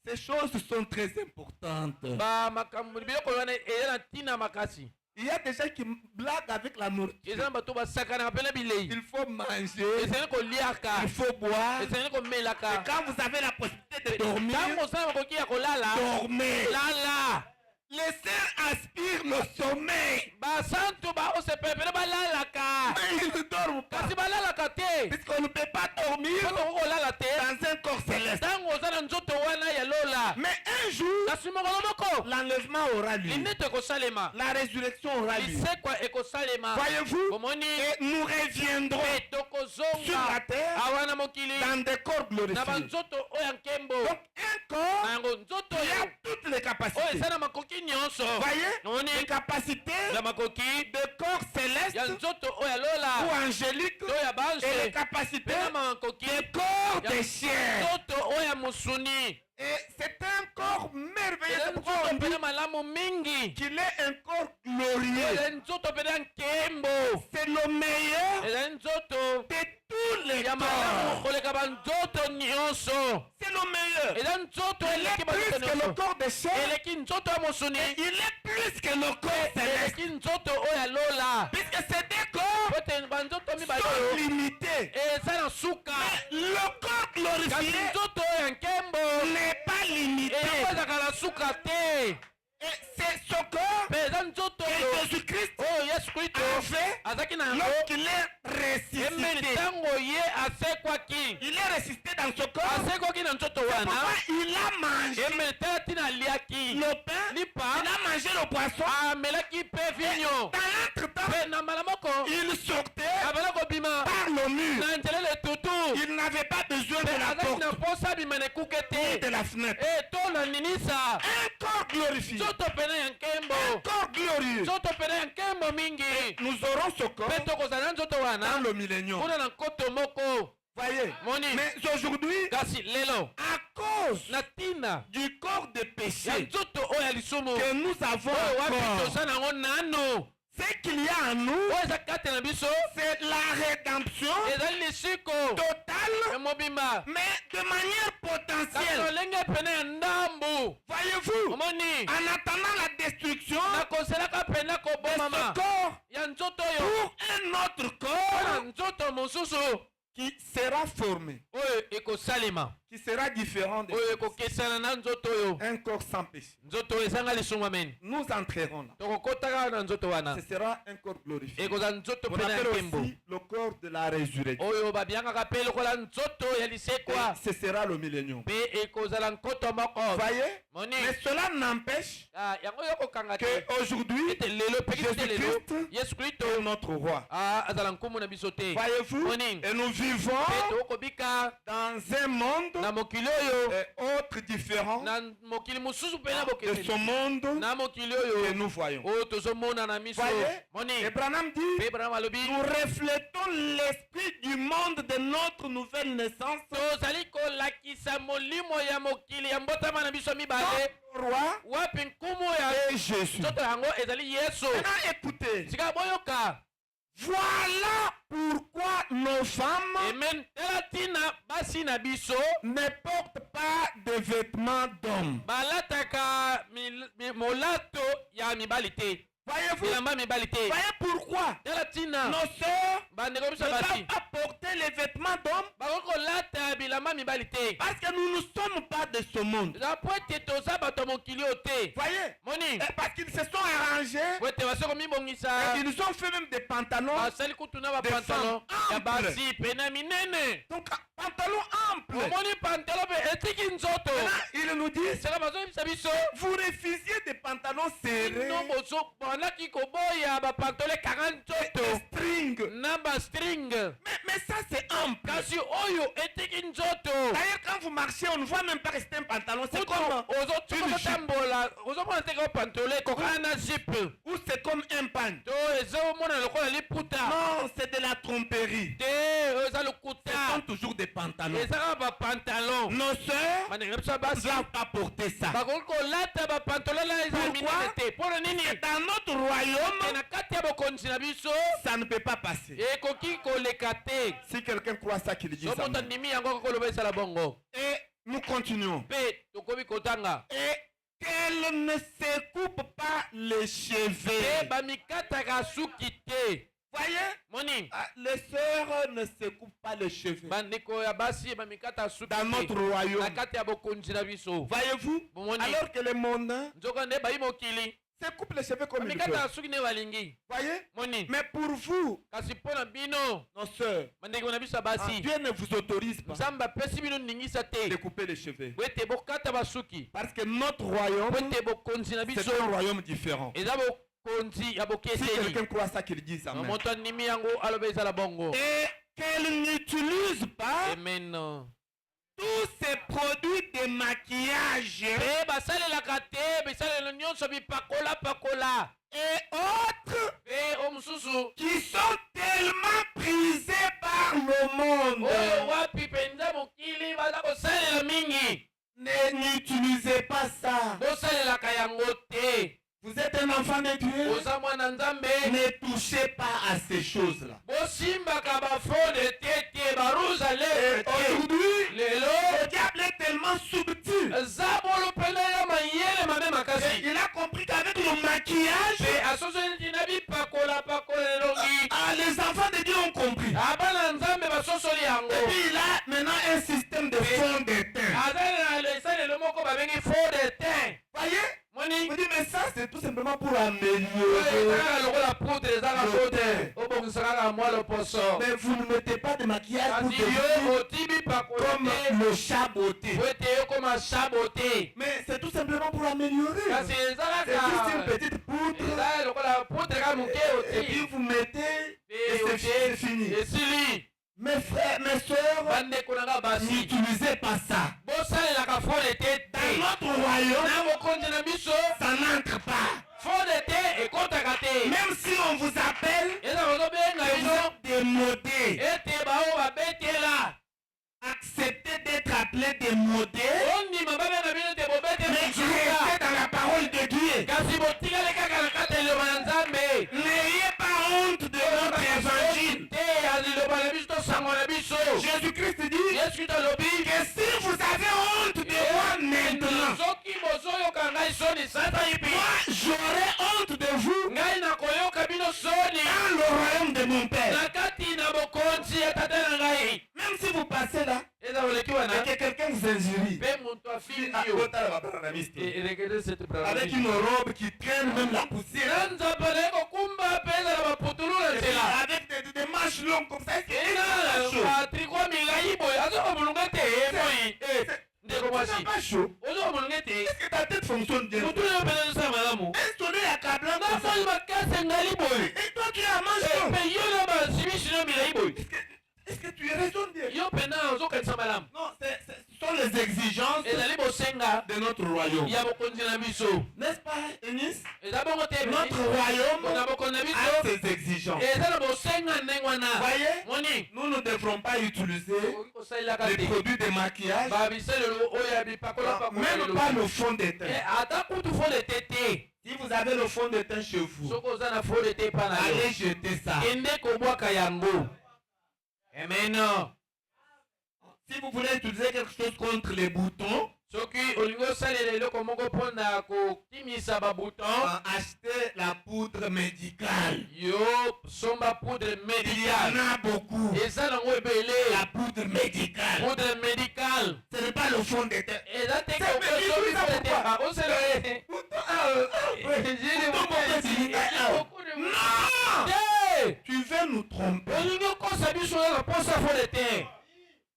C: Ces choses sont très importantes.
A: bamakambo biloko wana eza na ntina makasi
C: Il y a des gens qui blaguent avec la nourriture.
A: eza na bato basakanaka mpe na bilei
C: Il faut manger,
A: ezali koliaka
C: il faut boire.
A: ezali
C: Et
A: komelaka
C: quand vous avez la possibilité de dormir,
A: ntango osala makoki ya kolala
C: dormez.
A: lala
C: Les saints aspirent le sommeil,
A: basantu baosepela pene balalaka
C: mais ils ne dorment pas.
A: kasi balalaka te
C: Puisqu'on ne peut pas dormir
A: mpona kokolala te
C: dans un corps céleste.
A: ntango oza na nzoto wana ya lola
C: Mais un jour,
A: kasi mokolo moko
C: l'enlèvement aura lieu.
A: lineto ekosalema
C: La résurrection aura lieu.
A: lisekwa ekosalema
C: Voyez-vous,
A: omoni
C: et nous reviendrons
A: mpe
C: sur la
A: tokozonga
C: terre
A: awa na mokili
C: dans des corps
A: na
C: glorifiés.
A: banzoto oyo ya nkembo
C: Donc un corps
A: na yango nzoto
C: qui a
A: oyo
C: toutes les
A: oyo
C: capacités.
A: eza na makoki nyonso
C: Voyez,
A: omoni
C: les capacités
A: na makoki
C: de corps
A: ya
C: céleste
A: nzoto oyo ya
C: ou
A: lola
C: angélique
A: to ya
C: et
A: banse
C: les capacités
A: mpe na makoki
C: des corps
A: ya
C: de chair.
A: nzoto oyo ya mosuni
C: Et c'est un corps merveilleux.
A: eza
C: C'est pourquoi
A: nzoto
C: on dit
A: mpena malamu mingi
C: qu'il est un corps glorieux.
A: eza nzoto mpena nkembo
C: C'est le meilleur
A: ezali nzoto
C: de tous les
A: ya malamu
C: corps.
A: koleka banzoto nyonso
C: C'est le meilleur.
A: eza nzoto
C: Il
A: eleki
C: est plus que le corps de chair,
A: eleki nzoto ya mosuni,
C: il est plus que le corps céleste.
A: eleki nzoto oyo ya lola.
C: Puisque ces deux corps
A: Po ete banzoto mibale
C: sont
A: oyo
C: limités.
A: eza na suka,
C: Le corps
A: kasi
C: glorifié
A: nzoto oyo ya nkembo
C: n'est pas limité.
A: eyango ezalaka na suka te.
C: Et c'est ce corps
A: Mpe eza nzoto
C: que
A: oyo
C: Jésus-Christ
A: oyo yesu kristo
C: a fait
A: azalaki na yango
C: lorsqu'il est
A: emeli
C: ressuscité.
A: ntango ye asekwaki,
C: Il est ressuscité dans ce corps.
A: asekwaki na nzoto
C: C'est
A: wana,
C: pourquoi il a mangé
A: emeli tala ntina aliaki
C: le pain,
A: lipa,
C: il a mangé le poisson.
A: amelaki mpe vinyo,
C: Dans l'entretemps,
A: mpe na mbala moko
C: il sortait
A: abala kobima
C: par le mur.
A: na nzela letutu,
C: Il n'avait pas besoin
A: mpe
C: de la
A: azalaki na
C: porte
A: mposa abima na ekuke
C: ni de
A: te,
C: la fenêtre.
A: e to na ninisa.
C: Un corps glorifié,
A: Nzoto pene ya nkembo,
C: un corps glorieux.
A: nzoto pene ya nkembo mingi,
C: Nous aurons ce corps
A: mpe tokozala na nzoto
C: dans
A: wana
C: le millénium.
A: kuna na nkoto moko.
C: Voyez.
A: Moni,
C: Mais aujourd'hui,
A: kasi lelo
C: à cause
A: na ntina
C: du corps de
A: ya
C: péché
A: nzoto oyo ya lisumu
C: que nous avons
A: oyo wapi
C: encore,
A: toza nango nano,
C: ce qu'il y a en nous,
A: oyo eza kati na biso
C: c'est la rédemption
A: ezali lisiko
C: totale,
A: ya mobimba,
C: mais de manière
A: kasi
C: potentielle.
A: lolenge pene ya ndambu.
C: Voyez-vous,
A: Omoni,
C: en attendant la destruction
A: nakoselaka pene
C: de ce
A: kobomama
C: corps
A: ya nzoto oyo
C: pour un autre
A: mpona
C: corps
A: nzoto mosusu
C: qui sera formé,
A: oyo ekosalema,
C: qui sera différent de
A: oyo ekokesana na nzoto oyo,
C: un corps sans péché.
A: nzoto oyo ezanga lisumu. Amen.
C: Nous entrerons là.
A: tokokotaka na nzoto wana,
C: Ce sera un corps glorifié.
A: ekozala nzoto
C: On
A: pene ya
C: appelle
A: nkembo
C: aussi le corps de la résurrection.
A: oyo babiyangaka mpe lokola nzoto ya lisekwa,
C: Et ce sera le millénium.
A: mpe ekozala nkoto moko.
C: Voyez?
A: Moni,
C: Mais cela n'empêche
A: yango yo kokanga te
C: qu'aujourd'hui,
A: ete lelo pekisi te lelo
C: Jésus-Christ
A: yesu kristo
C: est notre roi.
A: azala nkumu na biso te.
C: Voyez-vous?
A: Moni,
C: Et nous vivons
A: mpe tokobika
C: dans un monde
A: na mokili oyo,
C: autre différent
A: na mokili mosusu mpe na
C: de ce
A: bokeseni
C: monde
A: na mokili
C: que
A: oyo
C: nous voyons.
A: oyo tozomona na miso.
C: Voyez?
A: Moni,
C: Et Branham dit,
A: mpe Branham alobi
C: nous reflétons l'esprit du monde de notre nouvelle naissance.
A: tozali kolakisa molimo ya mokili ya mbotama na biso mibale,
C: Notre roi
A: wapi nkumu ya
C: est Jésus.
A: nzoto yango ezali yesu.
C: Maintenant écoutez,
A: Sika boyoka,
C: voilà pourquoi nos femmes
A: amen, tala tina basi na biso
C: ne portent pas de vêtements d'homme.
A: balataka molato ya mibali te,
C: Voyez-vous?
A: bilamba mibali te.
C: Voyez pourquoi
A: Tala tina
C: nos sœurs
A: bandeko
C: ne
A: biso
C: doivent
A: basi
C: pas porter les vêtements d'homme
A: bakoki kolata bilamba mibali te,
C: parce que nous ne sommes pas de ce monde.
A: eza po ete toza bato ya mokili oyo te.
C: Voyez?
A: Moni,
C: Parce qu'ils se sont arrangés,
A: po ete basi komibongisa,
C: et ils ont fait même des pantalons.
A: basali kutu na bapantalon ya
C: amples.
A: basi pene minene.
C: Donc, pantalons amples.
A: omoni pantalon mpe etiki nzoto.
C: Maintenant, il nous dit,
A: seka bazoyebisa biso
C: vous refusiez des pantalons serrés,
A: no bozobandaki koboya bapantalon 40 nzoto
C: des strings.
A: na bastring,
C: Mais ça, c'est ample.
A: kasi oyo etiki nzoto.
C: D'ailleurs, quand vous marchez, on ne voit même pas rester un pantalon. C'est
A: kutu
C: comme
A: ozotambola ozomona teke pantalon ekokana na zipe
C: ou c'est comme un pan.
A: to ezomona lokola liputa
C: Non, c'est de la tromperie.
A: te, oyo eza
C: Ce
A: lokuta,
C: sont toujours des pantalons.
A: ezaka bapantalon.
C: Nos sœurs
A: bandeko na biso ya
C: ne
A: basi
C: doivent pas porter ça.
A: bakoki kolata bapantalon na eza
C: Pourquoi?
A: minene te. Mpona nini?
C: Dans notre royaume,
A: Te na kati ya bokonzi na biso
C: ça ne peut pas passer.
A: ekoki koleka te.
C: Si quelqu'un croit ça, qu'il dise
A: so moto
C: amen.
A: andimi yango akokoloba esala bongo.
C: Et nous continuons.
A: Mpe tokomi kotanga
C: Et qu'elle ne se coupe pas les
A: te
C: cheveux.
A: bamikataka suki te.
C: Voyez,
A: Moni,
C: les sœurs ne se coupent pas les cheveux.
A: bandeko ya basi bamikata suki
C: Dans notre
A: te
C: royaume.
A: na kati ya bokonzi na biso.
C: Voyez-vous,
A: Bomoni,
C: alors que les mondains
A: nzoka nde bayi mokili
C: se coupent les cheveux comme ils
A: bamikata
C: veulent.
A: suki nde balingi.
C: Voyez,
A: Moni,
C: mais pour vous,
A: kasi mpona bino
C: nos sœurs,
A: bandeko na biso ya basi
C: Dieu ne vous autorise pas
A: nzambe apesi bino ningisa
C: de
A: te
C: couper les cheveux.
A: po ete bokata basuki,
C: Parce que notre royaume,
A: po ete bokonzi na
C: c'est
A: biso
C: un royaume différent.
A: eza bokonzi ya
C: Si
A: bokeseni.
C: quelqu'un croit ça, qu'il dise amen.
A: moto andimi yango aloba ezala bongo.
C: Et qu'elle n'utilise pas
A: Amen.
C: tous ces produits de maquillage
A: Pe basalelaka te bisalelo nyonso bipakola
C: et autres
A: pe o mosusu
C: qui sont tellement prisés par le monde.
A: oyo wapi mpenza mokili baza kosalela mingi.
C: N'utilisez pas ça.
A: bosalelaka yango te.
C: Vous êtes un enfant de Dieu.
A: oza mwana nzambe,
C: Ne touchez pas à ces choses-là.
A: bosimbaka bafonde te te baruza lere te.
C: Aujourd'hui,
A: lelo
C: le diable est tellement subtil.
A: eza bolo pene ya
C: maquillage.
A: mpe asosoli na bipakola pakola elongi.
C: Les enfants de Dieu ont compris.
A: Abana nzambe basosoli yango.
C: Et puis il a maintenant un système de fond de teint.
A: Azali na esalelo moko babengi fond de teint.
C: Voyez?
A: Moni
C: On dit, mais ça, c'est tout simplement pour améliorer.
A: lokola poudre ezaka pote obongisaka ka mwa loposo.
C: Mais vous ne mettez pas de maquillage pour
A: Kasi yo
C: devenir
A: otibi pakola
C: comme
A: te
C: le chat beauté.
A: po ete yo koma chabote.
C: Mais c'est tout simplement pour améliorer.
A: Kasi
C: C'est
A: ezalaka
C: juste une petite poudre.
A: eza lokola poudre ka moke
C: Et puis
A: oti.
C: vous mettez et
A: Pe
C: c'est fini.
A: esili.
C: Mes frères, mes soeurs,
A: Bandeko na nga basi.
C: n'utilisez pas ça.
A: Bosalelaka fond de te
C: Dans
A: te.
C: notre royaume,
A: Na mokonzi na biso
C: ça n'entre pas.
A: fond de te ekotaka te.
C: Même si on vous appelle,
A: eza kozobenga
C: que
A: biso
C: vous démodés.
A: ete bao babetela.
C: Acceptez d'être appelé démodé.
A: ondima babenga bino te bobete
C: Mais
A: mosuka.
C: restez dans la parole de Dieu.
A: Kasi botikale kaka na kati ya liloba na nzambe.
C: N'ayez pas honte de notre évangile.
A: te ya liloba na biso to sango na biso.
C: Jésus-Christ dit
A: yesu kristo alobi
C: que si vous avez honte de moi maintenant,
A: soki bozoyoka ngai soni sasa ipi
C: moi j'aurai honte de vous
A: ngai nakoyoka bino soni
C: dans le royaume de mon Père.
A: na kati na bokonzi ya tata na ngai.
C: Même si vous passez là
A: eza oleki wana
C: et que quelqu'un vous injurie,
A: mpe moto afindi
C: ah,
A: yo.
C: botala bapana na misto.
A: Regardez cette
C: Avec une robe qui traîne même la poussière,
A: nzapa naye kokumba mpe eza na baputulu na
C: et puis
A: nzela.
C: avec des manches longues comme ça, c'est
A: ena
C: chaud.
A: batriko milai boye azoka molunga te moi ndeko
C: C'est
A: mwasi
C: pas chaud.
A: ozoka molunga te
C: Est-ce que ta tête fonctionne bien?
A: motu nayo mpenza ezosala malamu.
C: Un soleil à Cablan comme ça.
A: namoni makasi engali boye
C: Et toi tu es à manche longue.
A: mpe yo na basibisi na milai boye
C: Est-ce que tu raisonnes bien?
A: yo mpena ozokanisa malamu.
C: Non, ce sont les exigences
A: ezali bosenga
C: de notre royaume.
A: ya bokonzi na biso.
C: N'est-ce pas, Eunice?
A: eza bongo te
C: Notre royaume
A: na bokonzi na
C: a
A: biso
C: ses exigences.
A: eza na bosenga ndenge wana.
C: Voyez,
A: moni
C: nous ne devrons pas utiliser
A: okoki kosalelaka
C: les
A: te
C: produits de maquillage,
A: babisalelo oyo ya bipakola
C: même pas le fond de teint.
A: ata kutu fo de te te.
C: Si vous avez le fond de teint chez vous,
A: soki oza na fo de te epa na yo
C: allez jeter ça.
A: kende kobwaka yango. amen.
C: Si vous voulez utiliser quelque chose contre les boutons,
A: soki olingi osalela eloko moko mpona kotimisa babuton
C: achetez la poudre médicale.
A: yo somba poudre
C: Il y en
A: médicale.
C: a beaucoup.
A: eza nango ebele.
C: La poudre médicale.
A: poudre médicale
C: Ce n'est pas le fond de teint.
A: eza te
C: C'est médicale, ça pourquoi?
A: oselo
C: Non! Tu veux nous tromper.
A: olingi okosa biso na posa fo de te.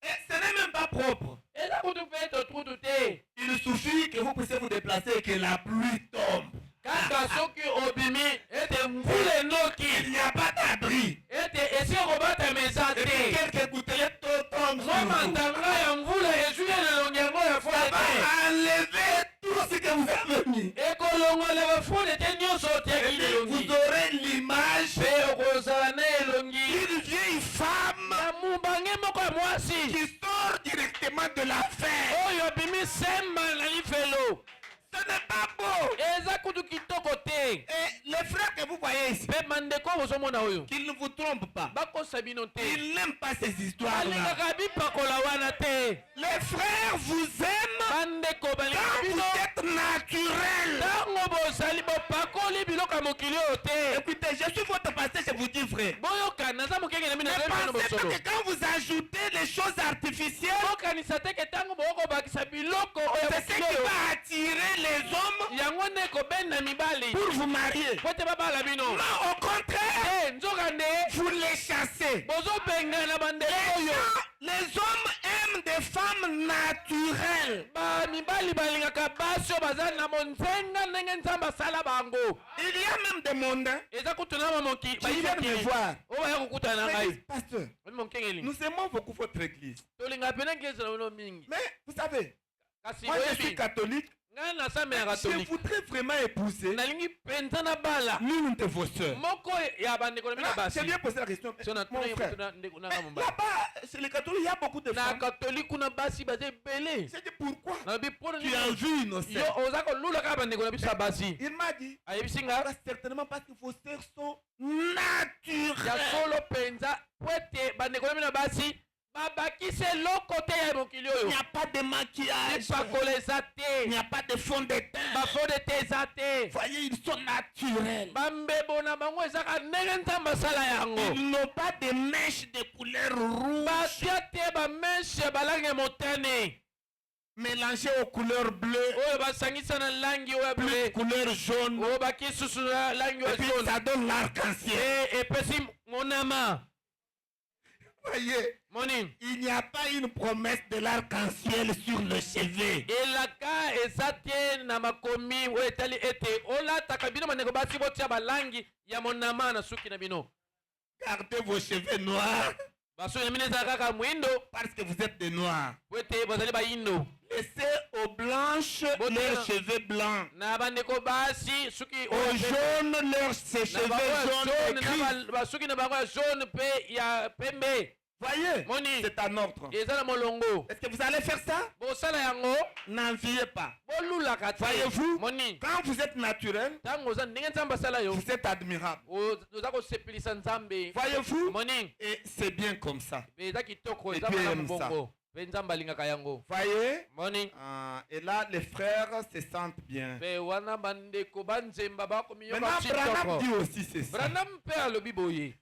C: Et ce n'est même pas propre.
A: eza kutu mpe totutu te.
C: Il suffit que vous puissiez vous déplacer et que la pluie tombe.
A: kaka soki obimi ete mvula enoki
C: Il n'y a pas d'abri.
A: ete esi ekobata meza
C: Et puis
A: te.
C: quelques gouttelettes tombent sur vous.
A: nomantanga ya mvula ezwi elelongi yango ya fo
C: Ça
A: de te.
C: va enlever tout ce que vous avez mis.
A: ekolongola bafo de te nyonso
C: Et
A: otiaki
C: puis
A: elongi.
C: vous aurez l'image
A: mpe okozala na elongi
C: d'une vieille femme
A: ya mobange moko ya mwasi
C: qui sort directement de la fer.
A: oyo abimi semba na lifelo.
C: Ce n'est pas beau.
A: eza kutu kitoko te.
C: Et les frères que vous voyez ici,
A: mpe bandeko bozomona oyo
C: qu'ils ne vous trompent pas.
A: bakosa bino te.
C: Ils n'aiment pas ces histoires-là.
A: balingaka bipakola wana te.
C: Les frères vous aiment
A: bandeko balingaka
C: quand
A: bino
C: vous êtes naturel.
A: ntango bozali bopakoli biloko ya mokili oyo te.
C: Écoutez, je suis votre pasteur, je vous dis frère.
A: boyokana naza mokenge na bino
C: Ne
A: bino
C: pensez pas
A: bosolo.
C: que quand vous ajoutez les choses artificielles,
A: bokanisa te ke ntango bokobakisa biloko oyo ya
C: c'est ce
A: mokili
C: qui
A: oyo
C: va attirer les hommes
A: yango nde ekobenda mibali
C: pour vous marier.
A: po te babala bino.
C: Non, au contraire,
A: te nzoka nde
C: vous les chassez.
A: bozobengana na bandeko oyo.
C: Les hommes aiment des femmes naturelles.
A: bamibali balingaka basi oyo baza na monzenga ndenge nzambe asala bango.
C: Il y a même des mondains
A: eza kutu na bamoki
C: qui viennent me voir.
A: oyo baya kokutana na
C: Mais,
A: ngai.
C: pasteur,
A: oni mokengeli
C: nous aimons beaucoup votre église.
A: tolingaka pena ngeleza na bino mingi.
C: Mais vous savez,
A: kasi
C: moi je suis
A: oyebi
C: catholique.
A: ngai nasambe ya
C: Je
A: katolike
C: voudrais vraiment épouser
A: nalingi mpenza na bala
C: l'une de vos sœurs.
A: moko ya bandeko na bino
C: Là,
A: basi.
C: j'ai bien posé la question.
A: so na
C: Mon
A: tuna ye
C: frère,
A: kutu na ndeko na
C: mais
A: nga mobali.
C: là-bas, chez les catholiques, il y a beaucoup de
A: na
C: femmes.
A: katolike kuna basi baza ebele.
C: J'ai dit pourquoi?
A: nabi mpona
C: Tu as vu une
A: yo
C: sœur.
A: oza kolula kaka bandeko na biso ya basi.
C: Il m'a dit,
A: ayebisi nga
C: certainement parce que vos sœurs sont
A: ya
C: naturelles.
A: solo mpenza po ete bandeko na bino ya basi babakise eloko te ya mokili
C: Il
A: oyo.
C: n'y a pas de maquillage.
A: Epakolo eza
C: Il n'y
A: te.
C: a pas de fond de teint.
A: Bafode te eza te.
C: Voyez, ils sont naturels.
A: Bambebo na bango ezaka ndenge nzambe asala yango.
C: Ils n'ont pas de mèches de couleur rouge
A: Batia te bameshe balangi ya motane.
C: mélangées aux couleurs bleues,
A: Oyo basangisa na langi oyo
C: plus
A: bleu.
C: couleur jaune.
A: Oyo bakisusu na langi
C: Et
A: oyo
C: puis
A: jaune.
C: ça donne l'arc-en-ciel.
A: Epesi monama.
C: Voyez,
A: Moni.
C: il n'y a pas une promesse de l'arc-en-ciel sur le chevet.
A: Elaka eza te na makomi oyo etali ete olataka bino bandeko basi botia balangi ya monama na suki na bino.
C: Gardez vos cheveux noirs
A: Basuki na bino ezala kaka mwindo
C: parce que vous êtes des noirs.
A: po ete bazali bayindo.
C: Laissez aux blanches
A: Bon,
C: leurs
A: bien.
C: cheveux blancs.
A: Na bandeko basi suki
C: Aux jaunes leurs ses
A: na
C: cheveux
A: bango ya
C: jaunes
A: jaune
C: et
A: na
C: gris.
A: basuki na bango ya jaune mpe ya pembe.
C: Voyez,
A: Moni.
C: c'est un ordre.
A: Eza na molongo.
C: Est-ce que vous allez faire ça?
A: Bosala yango
C: N'enviez pas.
A: bolulaka te.
C: Voyez-vous,
A: Moni.
C: quand vous êtes naturel,
A: Ntango oza ndenge nzambe asala yo
C: vous êtes admirable.
A: oza kosepelisa nzambe.
C: Voyez-vous,
A: Moni.
C: et c'est bien comme ça.
A: Mpe eza kitoko
C: Et
A: eza
C: puis
A: malamu
C: aime ça.
A: bongo. Mpe nzambe alingaka yango.
C: Voyez,
A: Moni.
C: et là, les frères se sentent bien.
A: Mpe wana bandeko banzemba bakomi yo
C: Maintenant, Branham dit
A: bakitoko.
C: aussi ceci.
A: Branham mpe alobi boye.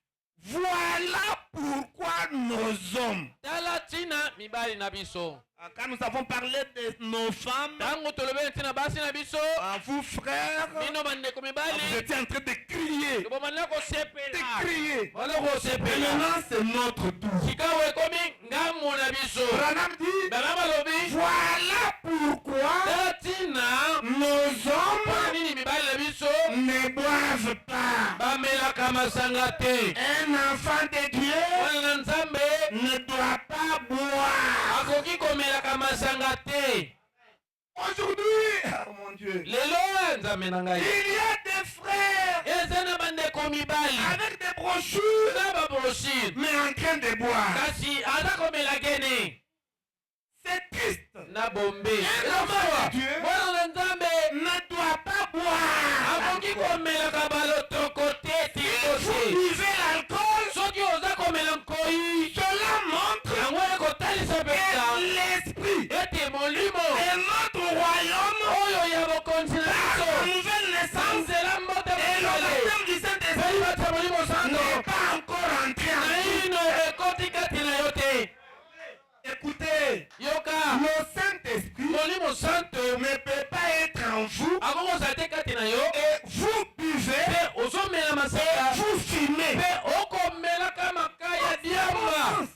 C: Voilà pourquoi nos hommes,
A: Tala ntina mibali na biso.
C: quand nous avons parlé de nos femmes,
A: Ntango tolobeli ntina basi na biso.
C: vous frères,
A: Bino bandeko
C: vous
A: mibali.
C: étiez en train de crier,
A: Bomanda kosepela.
C: de crier.
A: Bana
C: Et
A: kosepela.
C: maintenant, c'est notre tour.
A: Sikawo ekomi ngambo na biso.
C: Branham dit,
A: Branham alobi.
C: voilà pourquoi
A: Tala ntina
C: nos hommes
A: mpona nini mibali na biso
C: ne boivent pas.
A: bamelaka masanga te.
C: Un enfant de Dieu
A: Mwana na nzambe
C: ne doit pas boire.
A: akoki komelaka masanga te.
C: Aujourd'hui, oh mon Dieu,
A: Lelo nzambe na ngai.
C: il y a des frères
A: Eza na bandeko mibali.
C: avec des brochures,
A: Na babroshire.
C: mais en train de boire.
A: Kasi aza komela kene.
C: C'est triste.
A: Na bombe.
C: Eza Dieu.
A: Mwana na nzambe
C: Ne doit pas boire.
A: akoki komelaka balotoko te
C: Si vous
A: tikose.
C: buvez l'alcool,
A: Soki oza komela nkoi.
C: cela montre
A: Yango ekotalisa mpenza
C: que l'esprit
A: ete molimo
C: et notre royaume
A: oyo ya bokonzi na
C: par la
A: biso
C: nouvelle naissance
A: nzela mbota
C: et le
A: mibale
C: baptême du Saint-Esprit
A: peli bata molimo
C: n'est
A: santo
C: pas encore entré en
A: na
C: vous.
A: ino ekoti kati na yo te.
C: Écoutez,
A: Yoka
C: le Saint-Esprit
A: molimo santo
C: ne peut pas être en vous
A: akokozala te kati na yo
C: et vous buvez
A: mpe ozomela
C: et
A: masanga
C: vous fumez.
A: mpe okomelaka maka ya diamba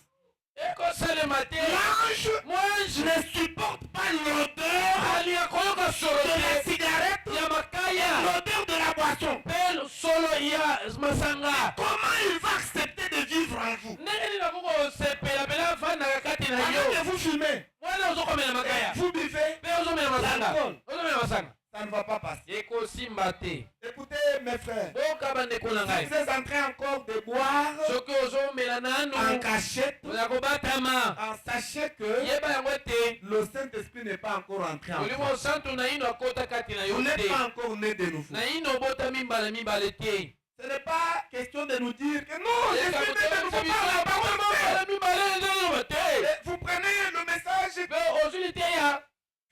A: ekosalema te.
C: L'ange
A: mwange
C: ne supporte pas l'odeur
A: ali akoyoka solo
C: de la
A: te
C: cigarette,
A: ya makaya
C: l'odeur de la boisson.
A: mpe solo ya masanga.
C: Comment il va accepter de vivre en vous
A: ndenge nini nakoki kosepela pele afandaka kati na
C: alors
A: yo
C: que vous fumez,
A: wana ozokomela makaya
C: vous buvez,
A: mpe ozomela masanga ozomela masanga
C: ça ne va pas passer.
A: ekosimba te.
C: Écoutez mes frères,
A: boka bandeko na
C: si
A: ngai
C: vous êtes en train encore de boire
A: soki ozomela
C: en
A: nanu
C: cachette,
A: oza kobatama
C: sachez que
A: yeba yango ete
C: le Saint-Esprit n'est pas encore entré en vous.
A: molimo santu na ino akota kati na yo
C: Vous n'êtes
A: te
C: pas encore né de nouveau.
A: na ino obotami mbala mibale te.
C: Ce n'est pas question de nous dire que non, je suis né de nouveau
A: Biso
C: par la parole de Dieu.
A: mbala mibale ezoloba te.
C: Et vous prenez le message,
A: mpe ozwili te ya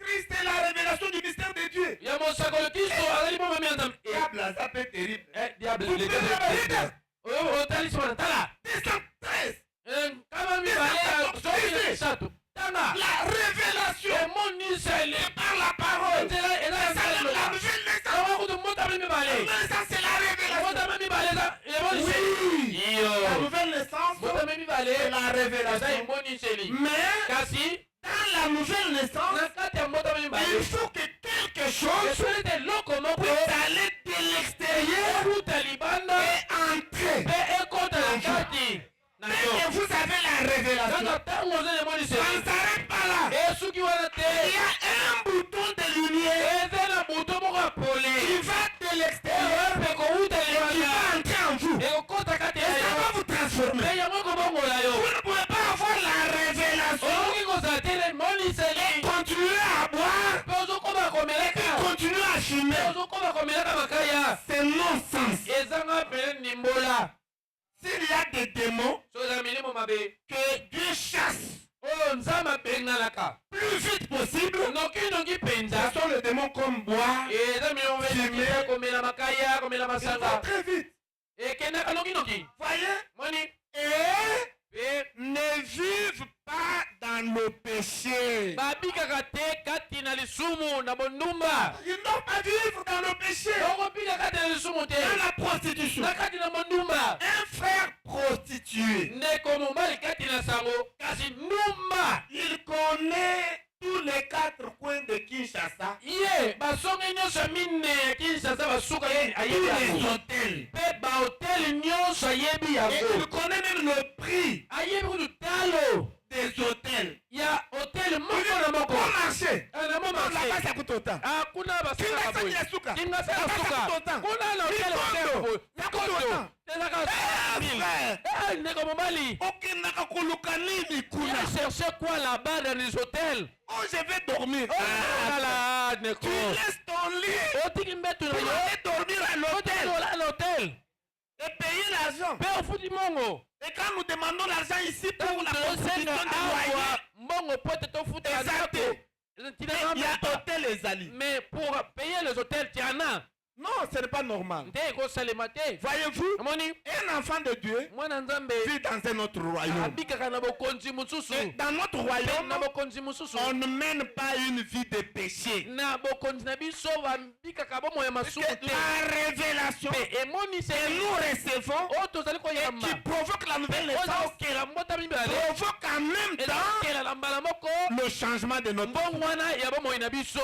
C: Christ est la révélation du mystère de Dieu.
A: ya mosakolo kristo azali pomami ya nzambe.
C: Diable, ça peut être terrible.
A: Diable
C: Vous prenez la vérité.
A: oyo otalisi wana tala
C: 213.
A: kama mibale ya zomi misato tanga
C: La révélation
A: emoniseli
C: par la parole.
A: nzela eza ya
C: Ça, c'est la
A: nzela
C: nouvelle naissance.
A: awa kutu mbotami mibale
C: Mais ça, c'est la révélation.
A: mbotami mibale eza emoniseli
C: Oui. La
A: iyo
C: nouvelle naissance,
A: mbotami mibale
C: c'est la
A: eza
C: révélation.
A: emoniseli
C: Mais
A: kasi
C: dans la nouvelle naissance,
A: na kati ya mbotami mibale
C: il faut que quelque chose
A: esweli te eloko moko
C: puisse aller de l'extérieur
A: ekuta libanda
C: et entrer.
A: mpe ekota na kati na
C: Dès
A: yo
C: que vous avez la révélation,
A: kaka ntango oza na
C: ça
A: emoniseli
C: ne s'arrête pas là.
A: esuki wana te
C: Il y a un bouton de lumière
A: eza na buto moko ya pole
C: qui va de l'extérieur
A: mpe kowuta
C: et qui
A: libanda
C: va entrer en vous. Et
A: ekokota kati ya
C: ça va
A: yo
C: vous transformer.
A: mpe yango ekobongola yo
C: Vous ne pouvez pas avoir la révélation
A: okoki kozala te na emoniseli
C: et continuer à boire
A: mpe ozokoma komelaka
C: et continuer à
A: mpe
C: fumer.
A: ozokoma komelaka makaya
C: C'est non-sens.
A: ezanga pele ndimbola
C: s'il y a des démons
A: soza milimo mabe
C: que Dieu chasse
A: oyo nzambe abenganaka
C: plus vite possible,
A: noki penza
C: ce sont les démons comme boire,
A: eza milimo
C: Fumer.
A: komela makaya komela
C: ils vont
A: masanga
C: très vite.
A: ekendaka noki
C: Voyez?
A: moni
C: Et
A: pe
C: ne vivent pas dans le péché.
A: babikaka te kati na lisumu na bondumba
C: Ils n'ont pas vivre dans le péché.
A: okobika kati na lisumu te
C: Dans la prostitution.
A: na kati na bondumba
C: Un frère prostitué,
A: ndeko mobali kati na sango kasi ndumba
C: il connaît tous les 4 coins de Kinshasa,
A: ye basonge nyonso ya mine ya kinshasa basuka ye
C: tous
A: ayebi
C: les
A: yango
C: hôtels.
A: mpe bahotele nyonso ayebi
C: Et il
A: yango
C: connaît même le prix
A: ayebi kutu talo
C: des hôtels.
A: ya hotele moko na
C: Bon
A: moko
C: marché.
A: na mo
C: Là-bas,
A: marché
C: ça coûte autant.
A: kuna basaka
C: Kinshasa
A: boye
C: qui est souka.
A: kinga saka
C: Là-bas, ça
A: suka
C: coûte autant.
A: kuna na hotele basaka boye
C: Ça coûte
A: mikoto
C: autant.
A: ezaka
C: Frère,
A: ndeko mobali
C: okendaka koluka nini kuna?
A: il chercher quoi là-bas dans les hôtels
C: Oh, je vais dormir.
A: kala ndeko
C: Tu laisses ton lit.
A: otiki mbetu
C: Tu
A: na yo
C: vas aller dormir à l'hôtel
A: otola na hôtel
C: et payer l'argent.
A: mpe ofuti mongo
C: Et quand nous demandons l'argent ici pour la
A: tosenga
C: construction de loyer,
A: awa mbongo po ete tofutela
C: Exact.
A: ndako
C: il y a hôtel les alliés.
A: mais pour payer les hôtels tiana
C: Non, ce n'est pas normal.
A: nde ekosalema te
C: Voyez-vous,
A: omoni
C: un enfant de Dieu
A: mwana nzambe
C: vit dans un autre royaume.
A: abikaka na bokonzi mosusu
C: Et dans notre royaume,
A: na bokonzi mosusu
C: on ne mène pas une vie de péché.
A: na bokonzi na biso bambikaka bomoi ya masumu te
C: La révélation
A: mpe
C: que
A: emoniseli
C: nous recevons
A: oyo tozali
C: et
A: koyamba
C: qui provoque la nouvelle
A: oza
C: naissance
A: kokela mbota mibale
C: provoque en même
A: eza
C: temps
A: kokela na mbala moko
C: le changement de notre vie.
A: mbongo wana ya bomoi na biso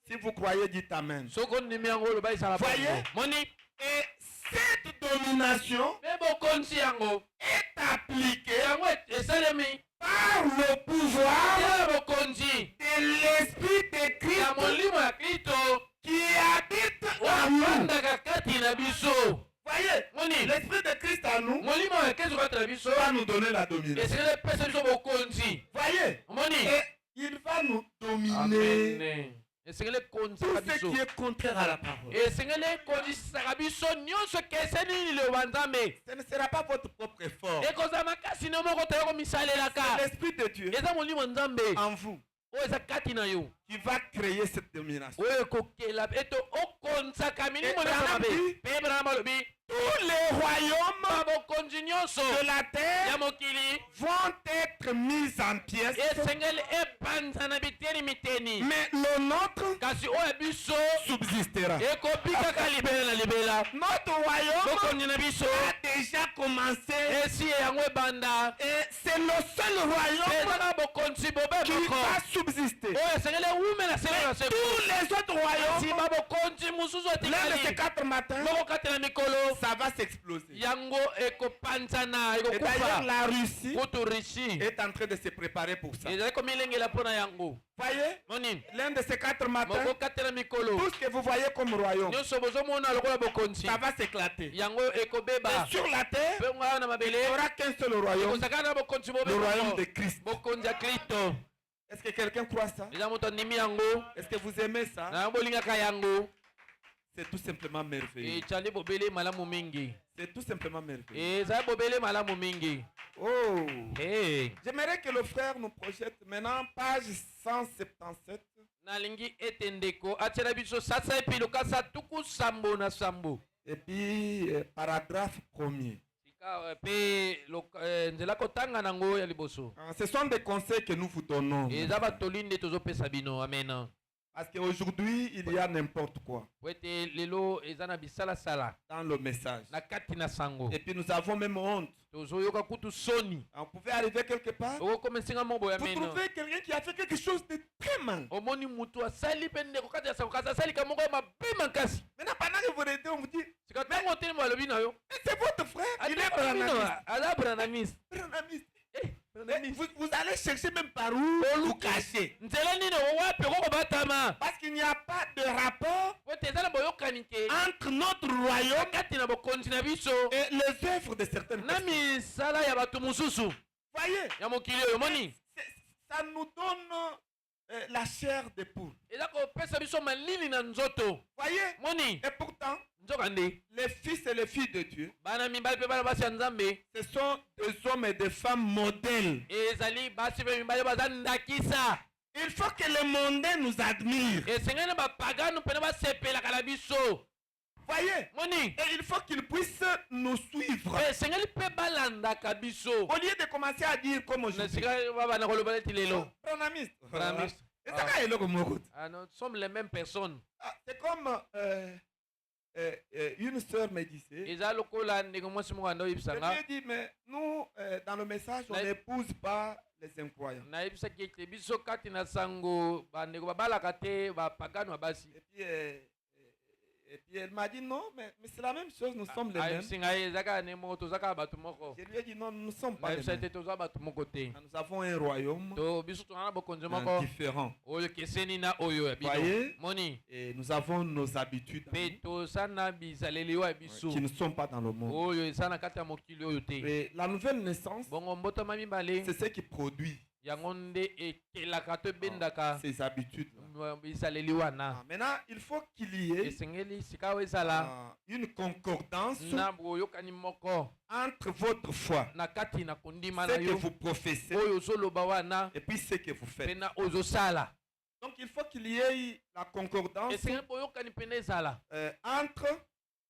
C: Si vous croyez, dites Amen.
A: soki ondimi yango oloba esala
C: Voyez?
A: bongo moni
C: Et cette domination
A: mpe bokonzi yango
C: est appliquée
A: yango esalemi
C: par le pouvoir
A: ya bokonzi
C: de l'Esprit de
A: ya
C: Christ
A: molimo ya kristo
C: qui habite en nous.
A: afandaka kati na biso
C: Voyez,
A: moni
C: l'Esprit de Christ en nous
A: molimo ya kristo kati na biso
C: va nous donner la domination.
A: esengeli epesa biso bokonzi
C: Voyez,
A: moni
C: et il va nous dominer
A: amen esengeli
C: tout
A: ekonzaka
C: ce
A: biso
C: qui est contraire à la parole.
A: esengeli ekonzisaka biso nyonso ekeseni liloba nzambe
C: Ce ne sera pas votre propre effort.
A: ekozala makasi no moko toya komisalelaka
C: C'est l'Esprit de Dieu
A: eza molimo nzambe
C: en vous
A: oyo eza kati na yo
C: qui va créer cette domination.
A: oyo ekokela ete okonzaka milimo nyonso
C: Branham
A: mabe
C: dit,
A: mpe Branham alobi
C: tous les royaumes
A: babokonzi nyonso
C: de la
A: ya
C: terre
A: mokili
C: vont être mis en pièces,
A: esengeli epanza na biteni miteni
C: mais le nôtre
A: kasi oyo biso
C: subsistera.
A: ekobikaka libela na libela
C: Notre royaume
A: bokonzi na biso
C: a déjà commencé
A: esi yango ebanda
C: et c'est le seul royaume
A: ezaka bokonzi bobe
C: qui
A: moko
C: va subsister.
A: oyo esengeli ewumela seko na seko
C: Tous les autres
A: kasi
C: royaumes,
A: babokonzi mosusu
C: l'un de ces
A: etikali
C: 4 matins,
A: moko kati na mikolo
C: ça va s'exploser.
A: yango ekopanzana
C: Et d'ailleurs,
A: ekokufa
C: la Russie
A: kutu rishi
C: est en train de se préparer pour ça.
A: ezali komilengela mpo na yango
C: Voyez,
A: moni
C: l'un de ces 4 matins,
A: moko kati na mikolo
C: tout ce que vous voyez comme royaume,
A: nyonso bozomona lokola bokonzi
C: ça va s'éclater.
A: yango ekobeba
C: Et sur la terre,
A: mpe ngai na
C: il
A: mabele
C: n'y aura qu'un seul royaume,
A: ekozaka na bokonzi bobe
C: le royaume
A: moko
C: de Christ.
A: bokonzi ya kristo
C: Est-ce que quelqu'un croit ça?
A: eza moto andimi yango
C: Est-ce que vous aimez ça?
A: na bolingaka yango
C: C'est tout simplement merveilleux.
A: ecali bobele malamu mingi
C: C'est tout simplement merveilleux.
A: ezali bobele malamu mingi
C: Oh!
A: Hey.
C: J'aimerais que le frère nous projette maintenant page 177.
A: nalingi ete ndeko atiela biso sasa epiluka sa tuku sambo na sambo
C: Et puis, paragraphe premier.
A: sika mpe nzela kotanga nango ya liboso
C: Ce sont des conseils que nous vous donnons.
A: eza batoli nde tozopesa bino amen
C: Parce qu'aujourd'hui, il y a n'importe quoi
A: po ete lelo eza na bisalasala
C: dans le message.
A: na kati na sango
C: Et puis, nous avons même honte.
A: tozoyoka kutu soni
C: On pouvait arriver quelque part.
A: okokoma esinga mo boye
C: Vous
A: amen
C: trouvez quelqu'un qui a fait quelque chose de très mal.
A: omoni mutu asali mpe ndeko kati ya sango kasi asalika moko ya mabe makasi
C: Maintenant, pendant que vous regardez, on vous dit,
A: sika ntango otelemi balobi na yo
C: mais c'est votre frère. Il est branamiste.
A: aza branamiste
C: Branamiste.
A: branamiste
C: Vous allez chercher même par où vous cacher.
A: nzela nini owapi okokobatama
C: Parce qu'il n'y a pas de rapport
A: po ete eza na boyokani te
C: entre notre royaume
A: kati na bokonzi na biso
C: et les œuvres de certaines
A: na
C: personnes.
A: misala ya bato mosusu
C: Voyez,
A: ya mokili oyo moni
C: ça nous donne
B: la chair des poules.
A: eza kopesa biso malili na nzoto
B: Voyez?
A: moni
B: Et pourtant,
A: nzokande
B: les fils et les filles de Dieu,
A: bana mibali mpe bana basi ya nzambe
B: ce sont des hommes et des femmes modèles.
A: ezali basi mpe mibali baza ndakisa
B: Il faut que les mondains nous admirent.
A: esengeli bapagano mpena basepelaka na biso
B: Voyez?
A: moni
B: Et il faut qu'ils puissent nous suivre.
A: esengeli mpe balandaka biso
B: Au lieu de commencer à dire comme
A: na
B: aujourd'hui.
A: sika babana koloba neti lelo
B: Branamiste.
A: Branamiste.
B: Et ça, quand il est comme Mokut.
A: Ah, nous sommes les mêmes personnes
B: C'est comme une sœur me disait.
A: eza lokola ndenge mwasi moko anda
B: Je lui
A: oyebisanga
B: ai dit, mais nous, dans le message, on
A: Mais-
B: n'épouse pas les incroyants.
A: nayebisaki ete biso kati na sango bandeko babalaka te bapagano ya basi
B: Et puis elle m'a dit, non, mais c'est la même chose, nous sommes les mêmes.
A: ayebisi ngai eza kaka ne moko toza kaka bato moko
B: Je lui ai dit, non, nous ne sommes pas les
A: nayebisa
B: mêmes.
A: ete toza bato moko te
B: Nous avons un royaume
A: to biso tozala na bokonzi moko
B: différent.
A: oyo ekeseni na oyo ya bino
B: Voyez?
A: moni
B: Et nous avons nos habitudes
A: mpe toza na bizaleli oyo ya biso
B: qui ne sont pas dans le monde.
A: oyo eza na kati ya mokili oyo te
B: Et la nouvelle naissance,
A: bongo mbotama mibale
B: c'est ce qui produit
A: yango nde ekelaka to ebendaka
B: ces habitudes.
A: bizaleli wana
B: Maintenant, il faut qu'il y ait
A: esengeli sika oyo ezala
B: une concordance
A: na boyokani moko
B: entre votre foi,
A: na kati na kondima
B: ce
A: na
B: que
A: yo
B: vous professez,
A: oyo ozoloba wana
B: et puis ce que vous
A: mpe
B: faites.
A: na oyo ozosala
B: Donc, il faut qu'il y ait la concordance
A: esengeli boyokani mpena ezala
B: entre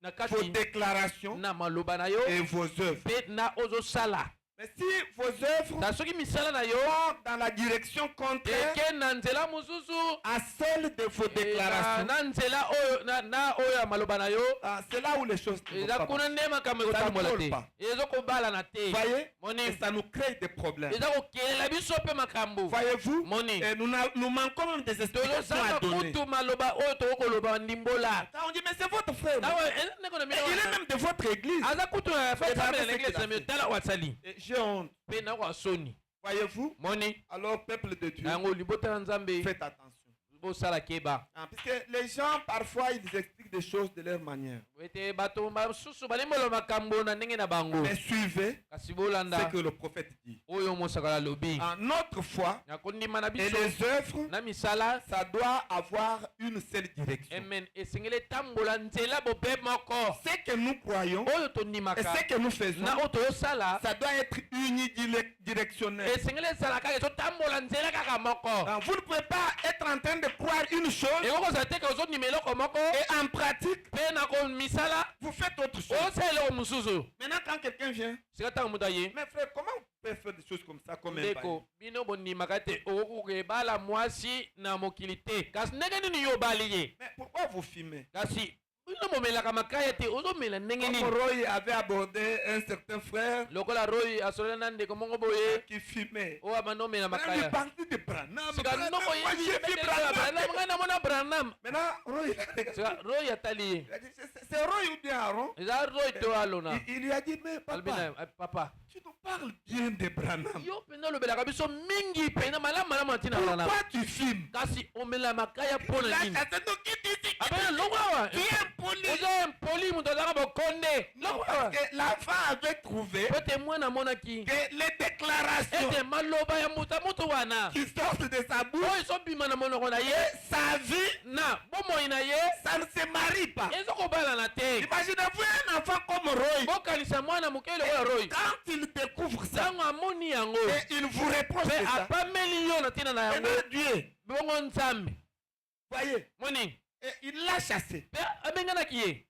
A: na
B: vos
A: kati
B: déclarations
A: na maloba na yo
B: et vos œuvres.
A: mpe na oyo ozosala
B: Mais si vos œuvres
A: na soki misala na yo
B: vont dans la direction contraire
A: eke na nzela mosusu
B: à celle de vos déclarations,
A: na nzela oyo na oyo ya maloba na yo
B: c'est là où les choses ne vont
A: eza
B: pas.
A: kuna nde makambo
B: Ça ne
A: ekotambola
B: colle
A: te
B: pas.
A: ezokobalana te
B: Voyez?
A: moni
B: Et ça nous crée des problèmes.
A: eza kokelela biso mpe makambo
B: Voyez-vous?
A: moni
B: Et nous manquons même des explications à
A: tozosala
B: donner.
A: kutu maloba oyo tokokoloba ndimbola
B: Quand on dit, mais c'est votre frère. non?
A: awa ndeko na
B: Et il est
A: bino
B: même de votre église.
A: aza kutu na
B: Regardez
A: famille
B: ce
A: na
B: qu'il
A: l'église
B: a
A: na mio
B: fait.
A: tala wasali
B: Et j'ai honte.
A: mpe nakwa soni
B: Voyez-vous?
A: moni
B: Alors, peuple de Dieu,
A: yango libota na nzambe
B: faites attention.
A: bosala keba
B: Puisque les gens, parfois, ils expliquent des choses de leur manière.
A: ete bato basusu balimbola makambo na ndenge na bango
B: Mais suivez
A: kasi
B: ce
A: bolanda
B: que le prophète dit.
A: oyo mosakala alobi
B: Notre foi
A: na kondima na
B: et
A: biso
B: les œuvres,
A: na misala
B: ça doit avoir une seule direction.
A: amen esengeli etambola nzela bobe moko
B: Ce que nous croyons
A: oyo
B: et
A: tondimaka
B: ce que nous faisons,
A: na oyo toyosala
B: ça doit être unidirectionnel.
A: esengeli ezala kaka ezotambola nzela kaka moko
B: Vous ne pouvez pas être en train de croire une chose
A: ekokozala te ke ozondima eloko moko
B: et en pratique,
A: mpe na komisala
B: vous faites autre chose.
A: osala eloko mosusu
B: Maintenant, quand quelqu'un vient,
A: sika ntango moto aye
B: mais frère, comment vous pouvez faire des choses comme ça comme un
A: ndeko
B: bail?
A: bino bondimaka te okokoka ebala mwasi na mokili te kasi ndenge nini yo obali ye
B: Mais pourquoi vous filmez?
A: kasi bino bomelaka makaya te ozomela ndenge
B: Comme
A: nini
B: Roy avait abordé un certain frère
A: lokola roy asololi na ndeko moko boye
B: qui filmait.
A: oyo abanda omela
B: Maintenant, il
A: makaya
B: partit de Branham.
A: sika
B: Branham,
A: noko
B: moi, j'ai vu Branham.
A: ngai namona branam
B: Maintenant, Roy, il a regardé.
A: sika roy atali ye
B: Il a dit, c'est Roy ou bien Aaron?
A: eza roy to alona
B: Il lui a dit, mais
A: alobi
B: papa,
A: na papa
B: tu nous parles bien de Branham.
A: yo mpenza olobelaka biso mingi mpenza malamu malamu atina branam
B: Pourquoi tu filmes?
A: kasi omela makaya mpo na
B: Là,
A: nini
B: ça se nous quitte ici.
A: apena longo awa
B: Tu es impoli.
A: oza impoli moto azaka bokonde
B: Non,
A: longo
B: parce
A: awa
B: que l'enfant avait trouvé
A: po ete mwana amonaki
B: que les déclarations
A: ete maloba ya moto moto wana
B: qui sortent de sa bouche,
A: oyo ezobima na monoko na ye
B: sa vie,
A: na bomoi na ye
B: ça ne se marie pas.
A: ezokobalana te
B: Imaginez-vous un enfant comme Roy.
A: bokanisa mwana moke lokola roy
B: Quand il découvre ça,
A: ntango amoni yango
B: et il vous reproche
A: mpe
B: de ça,
A: apameli yo na ntina na yango
B: maintenant Dieu,
A: bongo nzambe
B: voyez,
A: moni
B: et il l'a chassé.
A: mpe abenganaki ye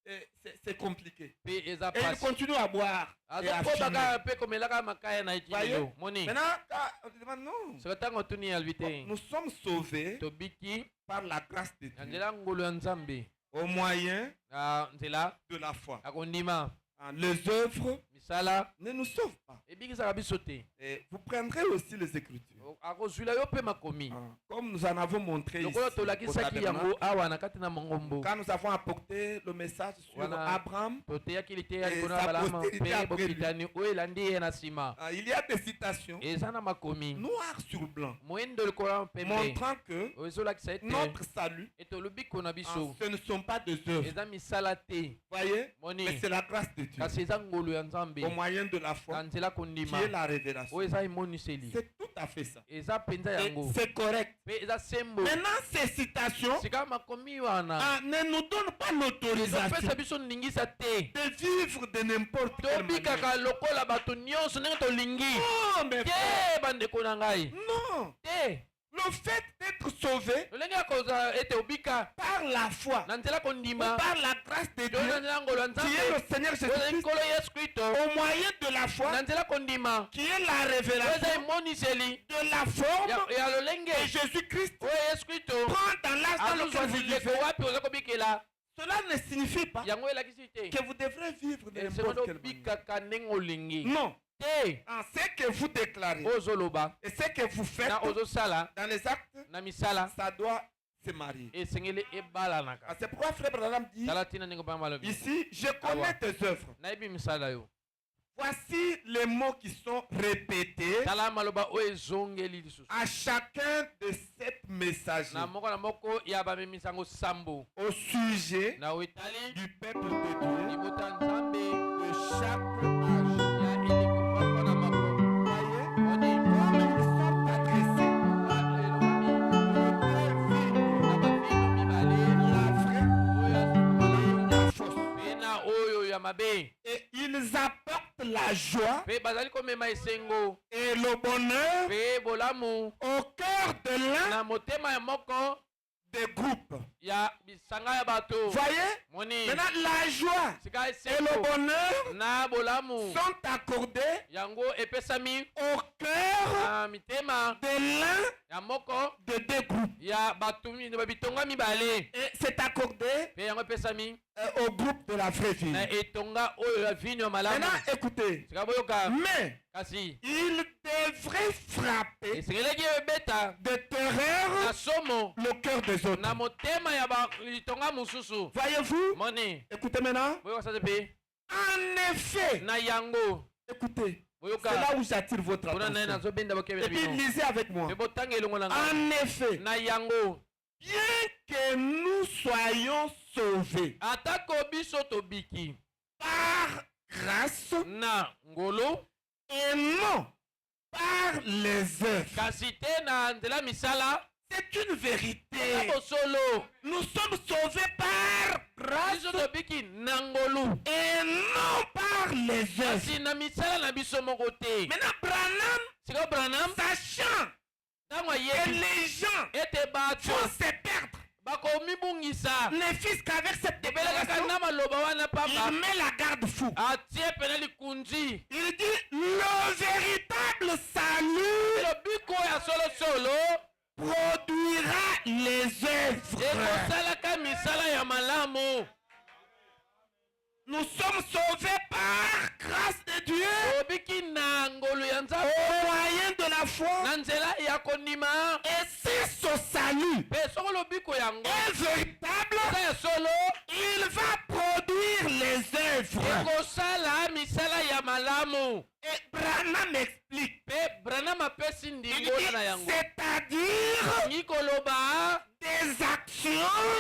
B: Et c'est compliqué.
A: mpe eza
B: Et il
A: pasi
B: continue à boire et à
A: azokobaka
B: fumer.
A: mpe komelaka makaya na ekilelo moni
B: Maintenant, quand on te demande non,
A: soki ntango otuni yalbi te
B: nous sommes sauvés
A: tobiki
B: par la grâce de
A: na
B: Dieu
A: nzela ngolu ya nzambe
B: au moyen
A: na nzela
B: de la foi.
A: ya kondima
B: Les œuvres
A: misala
B: ne nous sauvent pas.
A: ebikisaka biso te
B: Et vous prendrez aussi les Écritures.
A: akozwila yo mpe makomi
B: Comme nous en avons montré ici.
A: lokola
B: au
A: tolakisaki
B: tabernacle,
A: yango awa na kati na mongombo
B: quand nous avons apporté le message sur
A: Voilà.
B: Abraham,
A: toteyaki liteya
B: Et
A: likolo na
B: sa
A: balama
B: postérité
A: mpe
B: après lui.
A: bokitani oyo elandi ye na nsima
B: il y a des citations
A: eza na makomi
B: noir sur blanc
A: moyindo likolo ya pembe
B: montrant que
A: oyo ezolakisa ete
B: notre salut,
A: ete olobiko na biso
B: ce ne sont pas des œuvres.
A: eza misala te
B: Voyez?
A: moni
B: Mais c'est la grâce de Dieu
A: kasi eza ngolu ya nzambe
B: au moyen de la foi
A: na nzela
B: qui
A: kondima
B: est la révélation.
A: oyo eza emoniseli
B: C'est toute
C: à fait ça.
A: eza penza
C: Et
A: yango
C: c'est correct.
A: pe eza sembo
C: Maintenant, ces citations
A: sika makomi wana
C: ne nous donnent pas l'autorisation
A: ezopesa biso ningisa te
C: de vivre de n'importe quelle manière.
A: tobikaka lokola bato nyonso ndenge tolingi
C: Non, mes frères.
A: te bandeko na ngai
C: Non.
A: te
C: Le fait d'être sauvé
A: lolenge ya kozala ete obika
C: par la foi,
A: na nzela kondima
C: par la grâce de
A: to na
C: Dieu,
A: nzela ngolo ya
C: qui est
A: nzambe
C: le Seigneur
A: ozali
C: Jésus-Christ,
A: nkolo yesu kristo
C: au moyen de la foi,
A: na nzela kondima
C: qui est la
A: oyo eza
C: révélation
A: emoniseli
C: de la forme
A: ya lolenge
C: de Jésus-Christ,
A: oyo yesu kristo
C: prend dans l'âge dans lequel
A: azozwa
C: vous
A: lileko
C: vivez.
A: wapi oza kobikela
C: Cela ne signifie pas
A: yango elakisi te
C: que vous devrez vivre de
A: esengo
C: n'importe quelle manière.
A: tobikaka ndenge olingi
C: Non.
A: te
C: En ce que vous déclarez
A: ozoloba
C: et ce que vous faites
A: na ozosala
C: dans les actes,
A: na misala
C: ça doit se marier.
A: esengeli
C: Ah,
A: ebalanaka
C: c'est pourquoi Frère Branham dit
A: tala ntina ndenge mpamba alobi
C: ici, je connais tes œuvres.
A: nayebi misala yo
C: Voici les mots qui sont répétés
A: tala maloba oyo ezongeli lisusu
C: à chacun de sept messagers
A: na moko ya bamemisango sambo
C: au sujet
A: na oetali
C: du peuple de Dieu
A: libota nzambe
C: de chaque âge.
A: ya eleko moko na moko
C: Voyez,
A: oni
C: comme ils sont adressés,
A: na bavino mibale
C: la vraie
A: oyo ya
C: et la fausse.
A: mpe na oyo ya mabe
C: Et ils apportent la joie
A: mpe bazali komema esengo
C: et le bonheur
A: mpe bolamu
C: au cœur de l'un
A: na motema ya moko
C: des groupes.
A: ya bisanga ya bato
C: Voyez,
A: moni
C: maintenant la joie
A: sika
C: et
A: esengo
C: le bonheur
A: na bolamu
C: sont accordés
A: yango epesami
C: au cœur
A: na mitema
C: de l'un
A: ya moko
C: de deux groupes.
A: ya bato bitonga mibale
C: Et c'est accordé
A: mpe yango epesami
C: au groupe de la vraie vie.
A: na etonga oyo ya vino ya malamu
C: Maintenant, écoutez.
A: sika boyoka
C: Mais
A: kasi
C: il devrait frapper
A: esengeleki ebeta
C: de terreur
A: na somo
C: le cœur des autres.
A: na motema ya litonga mosusu
C: Voyez-vous?
A: moni
C: Écoutez maintenant.
A: boyoka sasa mpe
C: En effet,
A: na yango
C: écoutez. C'est
A: boyoka
C: là où j'attire votre
A: mpona naye
C: attention.
A: nazobenda
C: Et
A: bokebela
C: puis
A: bino
C: lisez avec moi.
A: mpe botanga elongo na ngai
C: En effet,
A: na yango
C: bien que nous soyons sauvés
A: atako biso tobiki
C: par grâce
A: na ngolo
C: et non par les œuvres,
A: kasi te na nzela misala
C: c'est une vérité.
A: tako solo
C: Nous sommes sauvés par grâce
A: biso tobiki na ngolu
C: et non par les œuvres.
A: kasi na misala na biso moko te
C: Maintenant, Branham,
A: sikoyo branham
C: sachant
A: ntango
C: que
A: ayebi
C: les gens
A: ete bato
C: vont se perdre,
A: bakomibungisa
C: ne fût-ce qu'avec cette
A: ebele kaka
C: déclaration,
A: na maloba wana
C: il
A: pamba
C: met la garde-fou.
A: atie pene likunzi
C: Il dit le véritable salut
A: lobiko ya solosolo
C: produira les œuvres.
A: ekosalaka misala ya malamu
C: Nous sommes sauvés par grâce de Dieu
A: tobiki na ngolu ya nzambe
C: au moyen de la foi.
A: na nzela ya kondima
C: Et si ce salut
A: mpe soko lobiko yango
C: est véritable,
A: eza ya solo
C: il va produire les œuvres.
A: ekosala misala ya malamu
C: Et Branham explique.
A: mpe branham apesi
C: Il
A: ndingo
C: dit,
A: na yango
C: c'est-à-dire
A: ngi koloba
C: des actions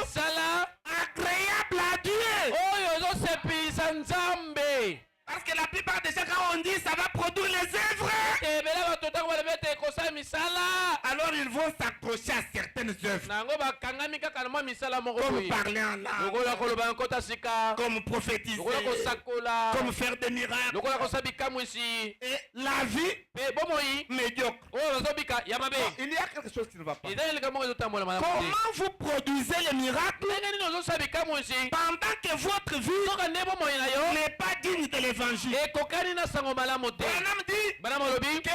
A: misala
C: agréables à Dieu.
A: oyo ezosepelisa nzambe
C: Parce que la plupart des gens, quand on dit ça va produire les œuvres,
A: ebele bato ntango balobi ete ekosala misala
C: alors ils vont s'accrocher à certaines œuvres.
A: na yango bakangami kaka na mwa misala moko
C: Comme
A: boye
C: parler en langue,
A: lokola koloba nkota sika
C: comme prophétiser,
A: lokola kosakola
C: comme faire des miracles.
A: lokola kosala bikamwisi
C: Et la vie
A: mpe bomoi
C: médiocre.
A: oyo bazobika ya mabe
C: Il y a quelque chose qui ne va pas.
A: eza elika moko ezotambola malamu te
C: Comment vous produisez les miracles
A: ndenge nini ozosala bikamwisi
C: pendant que votre vie
A: soka nde bomoi na yo
C: n'est pas digne de l'évangile?
A: ekokani na sango malamu te
C: Branham dit
A: bana malobi
C: que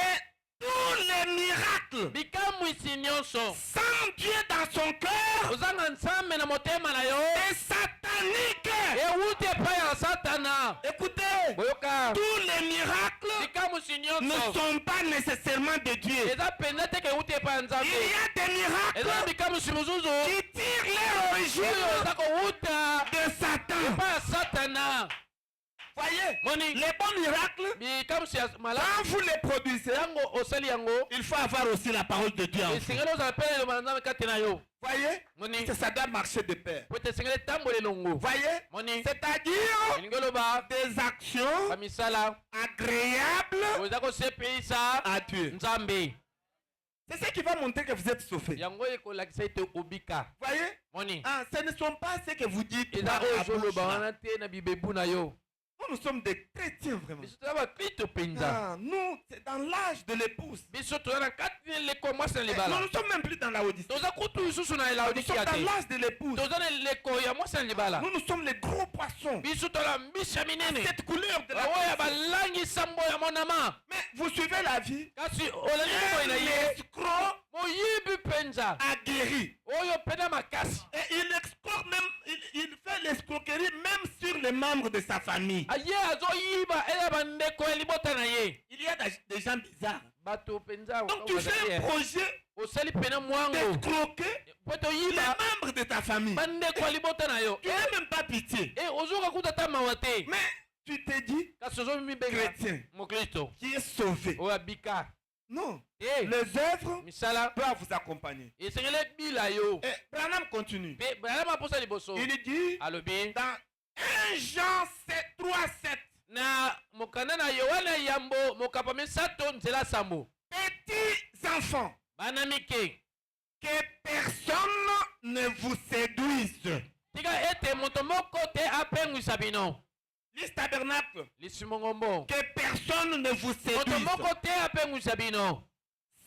C: tous les miracles
A: bikamwisi nyonso
C: sans Dieu dans son cœur
A: ozanga nzambe na motema na yo
C: est satanique.
A: ewuti epai ya satana
C: Écoutez,
A: boyoka
C: tous les miracles
A: bikamwisi
C: ne
A: nyonso
C: sont pas nécessairement de Dieu.
A: eza mpenza teke ewuti epai ya
C: Il
A: nzambe
C: y a des
A: eza
C: miracles
A: bikamwisi mosusu
C: qui tirent leur
A: oyo
C: origine
A: eza kowuta
C: de Satan.
A: epai ya satana
C: Voyez,
A: moni
C: les bons miracles,
A: bikamwisi ya malamu
C: quand vous les produisez,
A: ntango osali yango
C: il faut avoir aussi la parole de Dieu en vous.
A: esengeli ozala mpe elongo na nzambe kati na yo
C: Voyez,
A: moni
C: ça doit marcher de pair.
A: po ete esengeli etambola elongo
C: Voyez,
A: moni
C: c'est-à-dire
A: elingi oloba
C: des actions
A: bamisala
C: agréables
A: oyo eza kosepelisa
C: à Dieu.
A: nzambe
C: C'est ce qui va montrer que vous êtes sauvés.
A: yango ekolakisa ete obika
C: Voyez?
A: moni
C: Ah, ce ne sont pas ce que vous dites.
A: eza
C: par
A: oyo
C: la bouche,
A: ozoloba
C: là.
A: wana te na bibebu na yo
C: Nous sommes des chrétiens vraiment.
A: biso toza bakristo mpenza
C: Ah, nous, c'est dans l'âge de l'épouse.
A: biso toza na kati na eleko ya mwasi na
C: Nous
A: libala
C: ne sommes même plus dans la Odyssée.
A: toza kutu lisusu na
C: Nous sommes
A: laodikia
C: dans
A: te
C: l'âge de l'épouse.
A: toza na eleko ya mwasi na libala
C: Nous sommes les gros poissons.
A: biso toza mbisi ya minene
C: Cette couleur de la
A: oyo ya
C: Odyssée.
A: balangi sambo ya monama
C: Mais vous suivez la vie.
A: kasi olandi bomoi na ye
C: L'escroc
A: moyibi mpenza
C: a guéri.
A: oyo mpena makasi
C: Et il escroque même, il fait l'escroquerie même sur les membres de sa famille.
A: aye azoyiba eza bandeko ya libota na ye
C: Il y a des gens bizarres.
A: bato mpenza
C: Donc tu fais un projet
A: osali pene mwango
C: d'escroquer
A: po
C: les
A: toyiba
C: membres de ta famille.
A: bandeko ya libota na yo
C: Tu n'as même pas pitié.
A: ozoka kuta ta mawa te
C: Mais tu te dis,
A: kasi ozomibenga
C: chrétien
A: mokristo
C: qui est sauvé.
A: oyo abika
C: Non.
A: te
C: Les œuvres
A: misala
C: doivent vous accompagner.
A: esengeli ebila yo
C: Et Branham continue.
A: mpe bralama mposa liboso
C: Il dit
A: alobi
C: dans 1 Jean 3:7,
A: na mokanda na yohana yambo mokapa misato nzela sambo
C: petits enfants,
A: bana mike
C: que personne ne vous séduise.
A: tika ete moto moko te apengwisa bino
C: Lise tabernacle,
A: lisimongombo
C: que personne ne vous
A: moto
C: séduise.
A: moko te apengwisa bino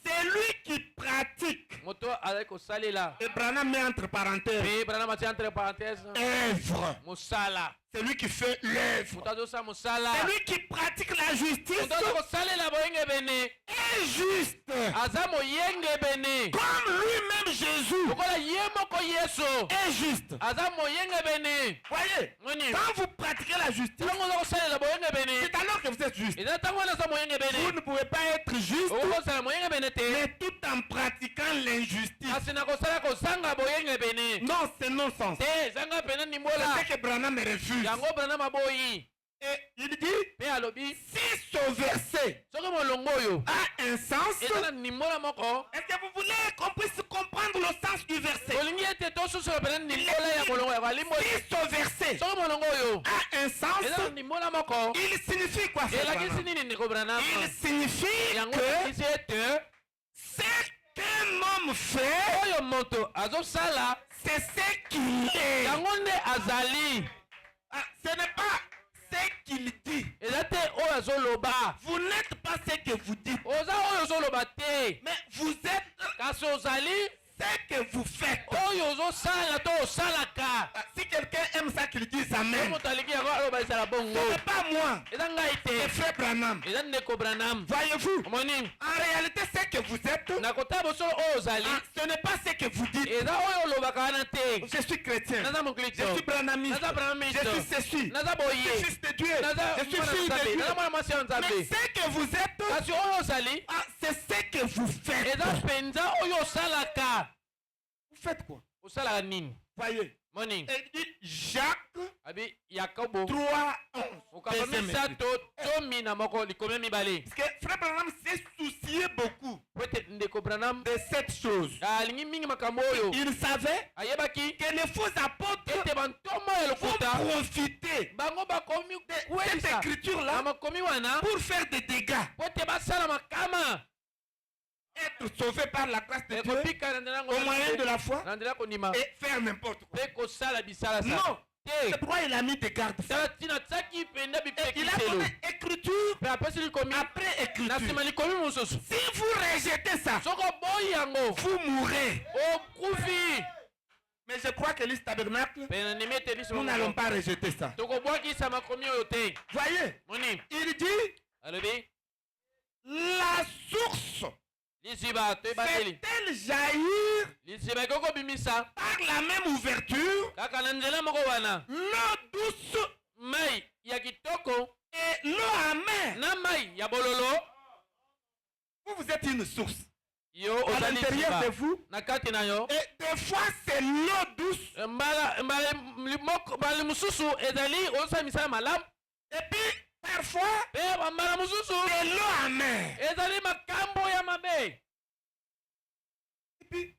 C: C'est lui qui pratique.
A: moto azali kosalela
C: Et Branham met entre parenthèses,
A: mpe bralama tia entre parenthèse
C: œuvre.
A: mosala
C: C'est lui qui fait l'œuvre.
A: moto azosala mosala
C: C'est lui qui pratique la justice
A: moto aza kosalela boyenge bene
C: et juste.
A: aza moyenge bene
C: Comme lui-même Jésus
A: lokola ye moko yesu
C: est juste.
A: aza moyenge bene
C: Voyez,
A: moni
C: quand vous pratiquez la justice,
A: ntango oza kosalela boyenge bene
C: c'est alors que vous êtes juste.
A: eza ntango wana aza moyenge
C: Vous
A: bene
C: ne pouvez pas être juste,
A: okosala moyenge bene te
C: mais tout en pratiquant l'injustice.
A: kasi na kosala kozanga boyenge bene
C: Non, c'est non-sens.
A: te ezanga pene
C: C'est
A: ndimbola
C: ce que Branham refuse.
A: yango brana maboyi
C: Et il dit,
A: mpe alobi
C: si ce verset
A: soki molongo oyo
C: a un sens,
A: eza na ndimbola moko
C: est-ce que vous voulez qu'on puisse comprendre le sens du verset?
A: olingi ete tosusola pene ndimbola ya molongo ya balimboyi
C: Si ce verset
A: soki molongo oyo
C: a un
A: eza na
C: sens,
A: ndimbola moko
C: il signifie quoi, frère
A: elakisi
C: Branham?
A: nini ndeko branama
C: Il signifie
A: yango
C: que
A: elakisi ete
C: ce qu'un homme fait,
A: oyo moto azosala
C: c'est ce qu'il est.
A: yango nde azali
C: Ah, ce n'est pas ce qu'il dit.
A: eza te oyo azoloba
C: Vous n'êtes pas ce que vous dites,
A: oza oyo ozoloba te
C: mais vous êtes
A: kasi ozali
C: ce que vous faites.
A: oyo ozosala to osalaka
C: Ah, si quelqu'un aime ça, qu'il dise
A: so
C: Amen.
A: moto alingi yango aloba ezala
C: Ce
A: bongo
C: n'est pas moi,
A: eza ngai
C: c'est
A: te
C: frère Branham.
A: eza ndeko branam
C: Voyez-vous,
A: omoni
C: en réalité, ce que vous êtes,
A: na kotala bosolo oyo ozali
C: ah, ce n'est pas ce que vous dites.
A: eza oyo olobaka wana te
C: Je suis chrétien,
A: naza
C: je
A: mokristo
C: suis branamiste,
A: naza branamiste
C: je suis ceci,
A: naza
C: je
A: boye
C: suis fils de Dieu,
A: naza
C: je suis
A: mwana
C: fille de
A: nzambe
C: Dieu.
A: naza mwana mwasi ya
C: Mais
A: nzambe
C: ce que vous êtes,
A: kasi oyo ozali
C: ah, c'est ce que vous faites.
A: eza mpenza oyo osalaka
C: Vous faites quoi?
A: osalaka nini
C: Voyez.
A: moni
C: Et il dit Jacques
A: abi yakobo
C: 3:11.
A: okapa
C: Deuxième
A: misato tomi na moko likolo ya mibale
C: Parce que frère Branham s'est soucié beaucoup
A: po ete ndeko branam
C: de cette chose.
A: alingi mingi makambo oyo
C: Il savait
A: ayebaki
C: que les faux apôtres
A: ete bantomo ya
C: vont
A: lokuta
C: profiter
A: bango bakomi
C: de cette
A: kwelisa na
C: écriture-là
A: makomi wana
C: pour faire des dégâts.
A: po ete basala makama
C: Être sauvé par la grâce de Dieu
A: ekopika na nzela yango
C: au moyen de la foi
A: na nzela kondima
C: et faire n'importe quoi.
A: mpe kosala bisala sa
C: Non, c'est
A: te
C: pourquoi il a mis des gardes.
A: tala ntina tiaki mpenza
C: Et il a
A: bipekiselo
C: donné écriture
A: mpe apesi likomi
C: après
A: na
C: écriture.
A: nsima likomi mosusu
C: Si vous rejetez ça,
A: soko boyi yango
C: vous mourrez.
A: okufi
C: Mais je crois que l'Église tabernacle,
A: mpe na ndimi ete biso
C: nous n'allons pas rejeter ça.
A: tokobwakisa makomi oyo te
C: Voyez,
A: moni
C: il dit
A: alobi
C: la source
A: liziba toyebandeli
C: fait-elle jaillir
A: liziba ekoki kobimisa
C: par la même ouverture
A: kaka na nzela moko wana
C: l'eau douce
A: mai ya kitoko
C: et l'eau amère.
A: na mai ya bololo
C: Vous êtes une source.
A: yo
C: À
A: ozali
C: l'intérieur
A: liziba
C: de vous,
A: na kati na yo
C: et des fois c'est l'eau douce.
A: mbala mosusu ezali ozosala misala malamu
C: Et puis parfois
A: mpe bambala mosusu
C: c'est l'eau amère.
A: ezali makambo ya mabe
B: Et puis,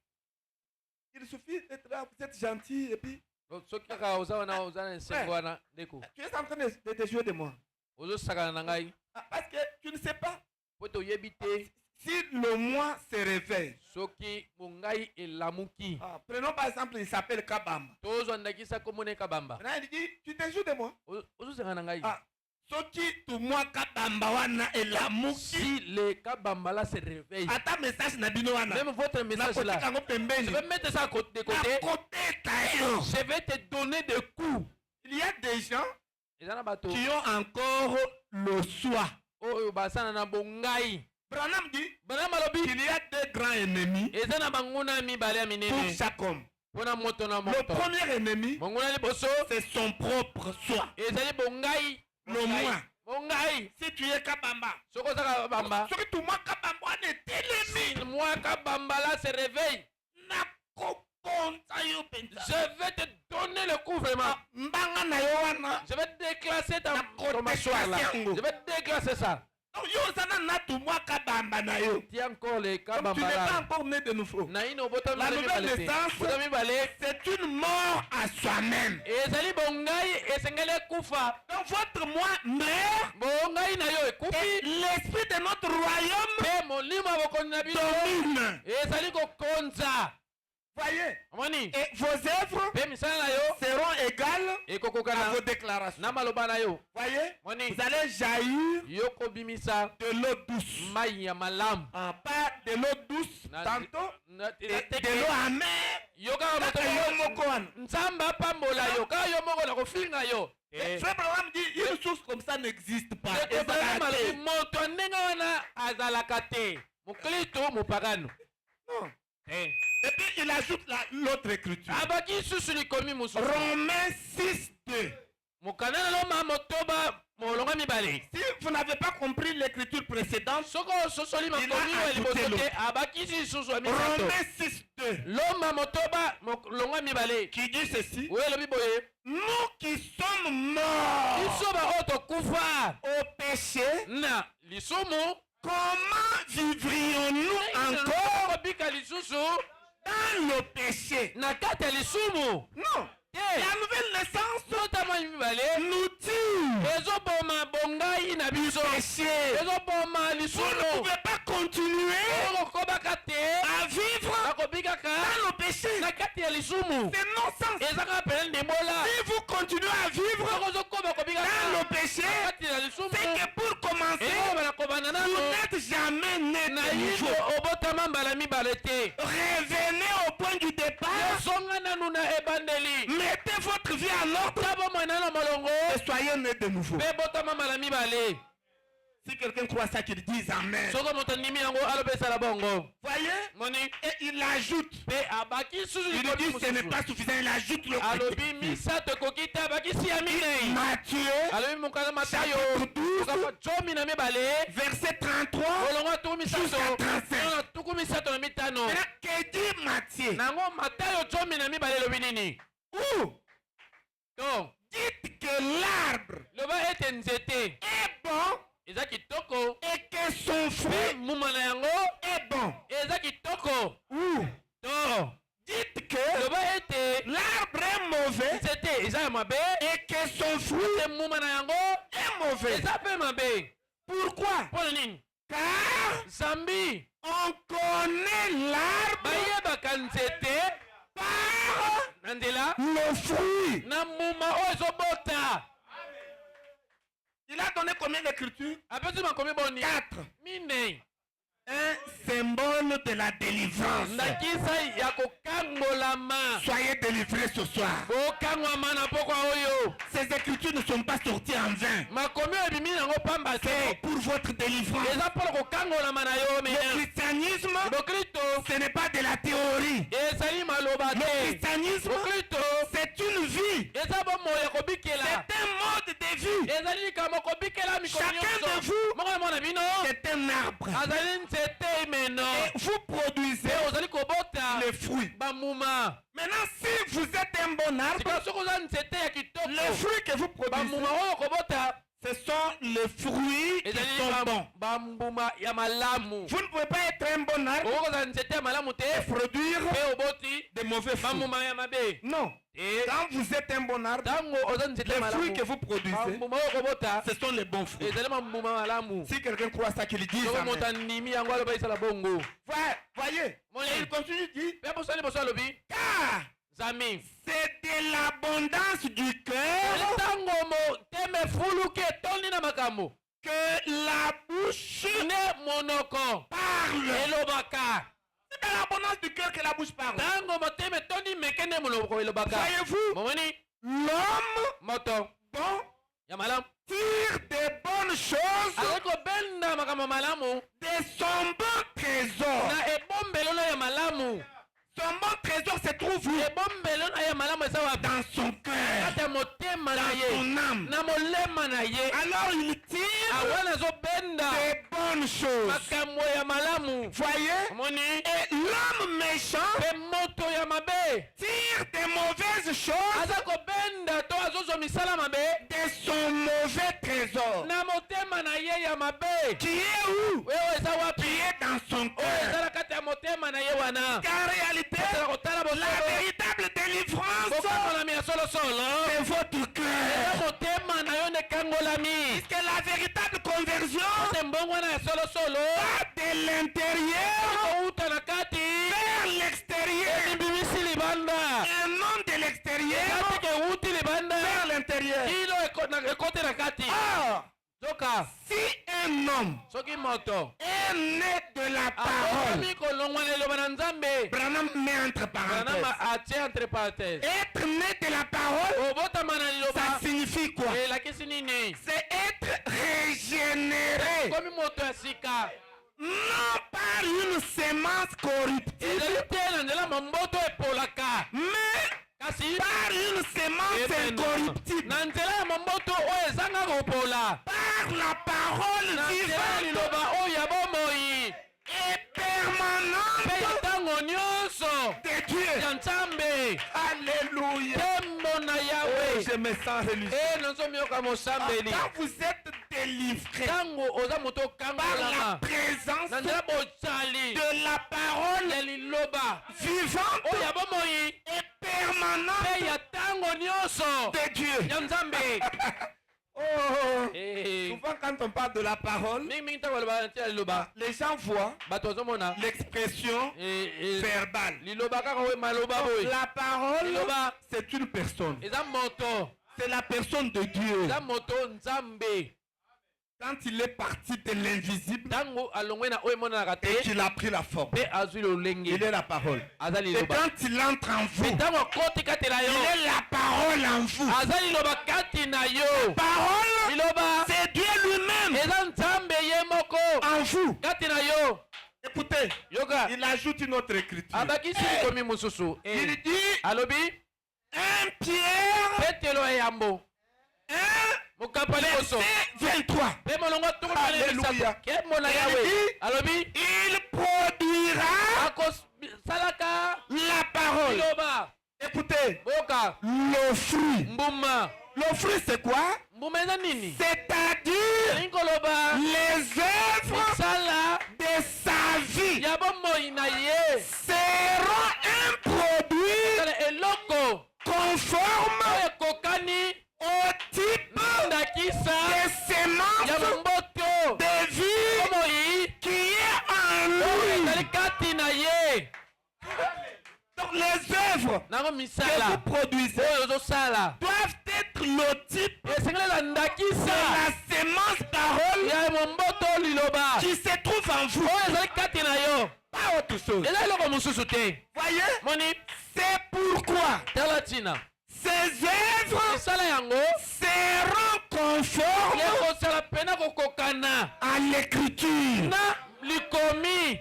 B: il suffit d'être là, vous êtes gentil, et puis,
A: soki kaka oza wana oza na esengo wana ndeko
B: tu es en train de te jouer de moi.
A: ozosakana na ngai
C: Ah, parce que tu ne sais pas.
A: po ete oyebi te
C: Si le moi se réveille,
A: soki mongai elamuki
C: prenons par exemple, il s'appelle Kabamba.
A: tozwa ndakisa komone kabamba
C: Maintenant, il dit, tu te joues de moi.
A: ozosenga na ngai
C: Soki tu moi Kabamba wana elamuki.
A: si le kabamba là se réveille
C: Ata message na bino wana.
A: même votre message là
C: Nakotika ngo
A: je
C: pembeni.
A: vais mettre ça de côté
C: Nakoteka yo.
A: je vais te donner des coups
C: Il y a des gens
A: eza na bato
C: qui ont encore le soi.
A: oyo basana na bongai
C: Branham dit
A: bana malobi
C: qu'il y a deux grands ennemis
A: eza na banguna mibale ya
C: pour
A: minene
C: chaque homme.
A: mpona moto na
C: Le
A: moto
C: premier ennemi,
A: monguna liboso
C: c'est son propre soi.
A: ezali bongai
C: Le moi.
A: bongai
C: Si tu es Kabamba,
A: soki ozaka bamba
C: soki tu moi Kabamba wana etelemi,
A: si moi kabamba là se réveille
C: nakokonza yo penza.
A: je vais te donner le coup vraiment
C: Mbanga na yo wana.
A: je vais déclasser ta
C: Nakoteka
A: ton mâchoire là
C: yango.
A: je vais déclasser ça
C: Donc yo zana na tu moi Kabamba na yo.
A: tiens encore les
C: Comme tu
A: kabamba
C: n'es pas
A: là
C: encore né de nouveau.
A: na ino bota
C: La nouvelle
A: mibale
C: naissance,
A: bota mibale
C: c'est une mort à soi-même.
A: ezali bongai esengeli ekufa
C: Donc votre moi meurt
A: bongai na yo
C: et
A: ekufi
C: l'esprit de notre royaume
A: mpe molimo ya bokonzi na bino
C: domine.
A: ezali kokonza
C: Voyez.
A: omoni
C: Et vos œuvres
A: mpe misala na yo
C: seront égales à
A: ekokokana
C: vos déclarations.
A: na maloba na yo
C: Voyez.
A: moni
C: Vous allez jaillir
A: yo kobimisa
C: de l'eau douce.
A: mai ya malamu
C: Pas de l'eau douce
A: Na-
C: tantôt
A: na-
C: et
A: eza
C: de
A: teke
C: l'eau amère.
A: yo kaka moto
C: Kaka yo moko wana.
A: nzambe apambola yo kaka yo moko na kofinga yo
C: Frère Branham dit une source comme ça n'existe pas.
A: ekobana malobi
C: Ezalaka te.
A: moto ndenge wana azalaka te mokristo mopagano
C: Non. Et puis il ajoute l'autre écriture.
A: abaki lisusu likomi mosusu
C: Romains 6:2.
A: mokanda na loma motoba molonga mibale
C: Si vous n'avez pas compris l'écriture précédente,
A: soki ososoli
C: Il a
A: makomi oyo liboso
C: ajouté
A: te abakisi lisusu ya misato
C: Romains 6:2
A: loma motoba molonga mibale
C: qui dit ceci.
A: oyo elobi boye
C: Nous qui sommes morts
A: biso baoyo tokufa
C: au péché,
A: na lisumu
C: comment vivrions-nous encore
A: kobika lisusu
C: dans le péché?
A: na kati ya lisumu
C: Non.
A: te
C: La nouvelle naissance
A: notama mibale
C: nous tue
A: ezoboma bongai na biso
C: péché.
A: ezoboma
C: Vous ne
A: lisumu
C: pouvez pas continuer
A: okokobaka te
C: à vivre
A: nakobikaka
C: dans le péché.
A: na kati ya lisumu
C: C'est non-sens.
A: eza kaka pene ndimbola
C: Si vous continuez à vivre
A: soko ozokoba kobikaka
C: dans le péché,
A: na kati ya lisumu
C: c'est que pour commencer,
A: ezoloba na kobanda
C: vous
A: nano
C: n'êtes jamais né
A: na
C: de
A: yindo
C: nouveau.
A: obotama mbala mibale te
C: Revenez au point du départ.
A: yosonga nanu na ebandeli
C: Mettez votre vie en ordre
A: tabomoi nano molongo
C: et soyez nés de nouveau.
A: mpe botama mbala mibale
C: Si quelqu'un croit ça, qu'il dise Amen.
A: soko moto ndimi yango alobesala bongo
C: Voyez?
A: moni
C: Et il ajoute.
A: mpe abaki susu
C: Il
A: likomi
C: dit ce n'est
A: mosusu
C: pas suffisant. Il ajoute le
A: alobi
C: côté.
A: misato ekoki te abakisi ya minei
C: Matthieu,
A: alobi mokanda matayo
C: chapitre 12,
A: okapa zomi na mibale
C: verset 33.
A: molongo ya tuku misato
C: Jusqu'à 35.
A: na tuku misato na mitano
C: Maintenant, que dit Matthieu?
A: nango matayo zomi na mibale elobi nini
C: Ou
A: donc
C: dites que l'arbre
A: loba ete nzete
C: est bon
A: eza kitoko
C: et que son
A: mpe
C: fruit
A: mbuma na yango
C: est bon.
A: eza kitoko
C: Ou
A: to
C: dites que
A: loba ete
C: l'arbre est mauvais
A: nzete eza ya mabe
C: et que son fruit
A: mpe mbuma na yango
C: est mauvais.
A: eza mpe mabe
C: Pourquoi?
A: mpo na nini
C: Car
A: zambi
C: on connaît l'arbre
A: bayebaka nzete
C: par
A: na nzela
C: le fruit.
A: na mbuma oyo ezobota
C: Il a donné combien d'écritures?
A: apesi makomi boni
C: 4.
A: minei
C: Un symbole de la délivrance.
A: ndakisa ya kokangolama
C: Soyez délivrés ce soir.
A: bokangwama na pokwa oyo
C: Ces écritures ne sont pas sorties en vain.
A: makomi oyo ebimi nango pamba
C: C'est
A: te
C: pour votre délivrance.
A: eza mpona kokangolama na yo
C: Le
A: mena
C: christianisme,
A: bokristo
C: ce n'est pas de la théorie.
A: ezali maloba
C: Le
A: te
C: christianisme,
A: bokristo
C: c'est une vie.
A: eza bomoi ya kobikela
C: C'est un mode de vie.
A: ezali likambo kobikela mikolo
C: Chacun de
A: nyonso
C: vous,
A: moko na mwana bino
C: c'est un arbre.
A: azali nzete imeno
C: Et vous produisez
A: mpe ozali kobota
C: les fruits.
A: bamuma
C: Maintenant, si vous êtes un bon arbre,
A: sika soki oza nzete ya kitoko
C: les fruits que vous produisez,
A: bambuma oyo kobota
C: ce sont les fruits qui
A: ezali
C: sont bons.
A: bambuma ya malamu
C: Vous ne pouvez pas être un bon arbre
A: okokozala nzete ya malamu te
C: et produire
A: mpe oboti
C: des mauvais fruits.
A: bambuma ya mabe
C: Non.
A: Et
C: Quand vous êtes un bon arbre,
A: tango oza nzete
C: les fruits
A: malamu
C: que vous produisez,
A: mbuma oyo kobota
C: ce sont les bons fruits.
A: ezali mambuma malamu
C: Si quelqu'un croit ça, qu'il dise
A: soki moto
C: amen.
A: andimi yango aloba esala bongo
C: Voyez,
A: Mon
C: il continue, dit,
A: mpe poso liboso alobi
C: car
A: zami
C: c'est de l'abondance du cœur
A: ntango motema efuluki etondi na makambo
C: que la bouche
A: ne monoko
C: parle.
A: elobaka
C: C'est de l'abondance du cœur que la bouche parle.
A: ntango motema etondi meke nde monoko elobaka
C: Voyez-vous,
A: momoni
C: l'homme
A: moto
C: bon
A: ya malamu
C: tire des bonnes choses
A: azali kobenda makambo malamu
C: de son bon trésor.
A: na ebombelo na ya malamu
C: Son bon trésor se trouve où?
A: ebombelo na ya malamu eza wapi
C: Dans son cœur,
A: kati ya motema na
C: dans
A: ye
C: son âme.
A: na molema na ye
C: Alors il tire
A: awana azobenda
C: des bonnes choses.
A: makambo ya malamu
C: Voyez?
A: omoni
C: Et l'homme méchant
A: mpe moto ya mabe
C: tire des mauvaises choses
A: aza kobenda to azozwa misala mabe
C: de son mauvais trésor.
A: na motema na ye ya mabe
C: Qui est où?
A: oyo eza
C: Qui
A: wapi
C: est dans son
A: oyo
C: cœur.
A: eza na kati ya motema na ye wana
C: Car en réalité,
A: ezala kotala
C: la
A: bosolo
C: véritable délivrance,
A: bokamolami ya solosolo
C: c'est votre
A: eza
C: cœur.
A: motema na yo nde ekangolami
C: Puisque la véritable conversion
A: ate mbongo wana ya solosolo
C: va de l'intérieur
A: kouta na kati
C: vers l'extérieur.
A: ebimisi libanda
C: Et non de l'extérieur
A: kati kewuti libanda
C: vers l'intérieur.
A: kilo ekote na kati
C: Or,
A: zoka
C: si un homme
A: soki moto
C: est né de la parole,
A: akomi kolongwa na liloba na nzambe
C: Branham met entre
A: branama
C: parenthèses.
A: atie entre parenthèse
C: Être né de la parole,
A: obotama na
C: ça
A: liloba
C: signifie quoi?
A: elakisi nini
C: C'est être régénéré,
A: komi moto ya sika
C: non par une sémence corruptible,
A: ezali te na nzela mamboto epolaka
C: mais
A: kasi
C: par une sémence incorruptible,
A: na nzela ya mamboto oyo ezanga kopola
C: par la parole
A: na nzela ya
C: vivante
A: liloba oyo ya bomoi
C: et
A: mpe ya
C: permanente
A: ntango nyonso
C: de Dieu.
A: ya nzambe
C: Alléluia.
A: tembo na yawe
C: Je me sens religieux.
A: nazomiyoka mosambeli
C: Quand vous êtes délivré
A: ntango oza moto
C: par la
A: okangolama
C: présence
A: na nzela bozali
C: de la parole
A: ya liloba
C: vivante
A: oyo ya bomoi
C: et
A: mpe
C: permanente
A: ya ntango nyonso
C: de Dieu.
A: ya nzambe
C: Oh,
A: Eh,
C: souvent quand on parle de la parole,
A: mingimingi ntango aloba ntina liloba
C: les gens voient
A: bato bazomona
C: l'expression verbale.
A: liloba kaka oyo maloba boye
C: La parole,
A: liloba
C: c'est une personne.
A: eza moto
C: C'est la personne de Dieu.
A: eza moto nzambe
C: Quand il est parti de l'invisible
A: ntango alongwe na oyo emonanaka
C: et
A: te
C: qu'il a pris la forme,
A: mpe azwi lolenge
C: il est la parole.
A: aza
C: Et
A: liloba
C: quand il entre en vous,
A: mpe ntango akoti kati na
C: il
A: yo
C: est la parole en vous.
A: aza liloba kati na yo
C: Parole,
A: liloba
C: c'est Dieu lui-même
A: eza nzambe ye moko
C: en vous.
A: kati na yo
C: Écoutez,
A: yoka
C: il ajoute une autre écriture.
A: abakisi likomi mosusu
C: Il dit
A: alobi
C: 1 Pierre
A: petelo eyambo
C: 1,
A: mokapa liboso
C: verset 23.
A: mpe molongo
C: Alléluia.
A: tukumisato ke mona yawe alobi
C: Il produira
A: akosalaka
C: la parole.
A: liloba
C: Écoutez,
A: boyoka
C: le fruit.
A: mbuma
C: Le fruit, c'est quoi?
A: mbuma eza nini
C: C'est-à-dire
A: elingi koloba
C: les œuvres
A: misala
C: de sa vie
A: ya bomoi na ye
C: seront un produit
A: sala eloko
C: conforme
A: oyo ekokani
C: au type
A: ndakisa
C: de
A: ya
C: sémence
A: mamboto
C: de vie
A: bomoi
C: qui est en
A: oyo
C: lui.
A: ezali kati na ye
C: Donc les œuvres
A: nango
C: que
A: misala
C: vous produisez
A: oyo ozosala
C: doivent être le type
A: esengeli eza
C: de
A: ndakisa
C: la sémence parole
A: ya mamboto liloba
C: qui se trouve en vous.
A: oyo ezali kati na yo
C: Pas autre chose.
A: eza eloko mosusu te
C: Voyez?
A: moni
C: C'est pourquoi
A: tala ntina
C: ces œuvres
A: esala yango
C: seront conformes
A: ekosala pena kokokana
C: à l'écriture.
A: na likomi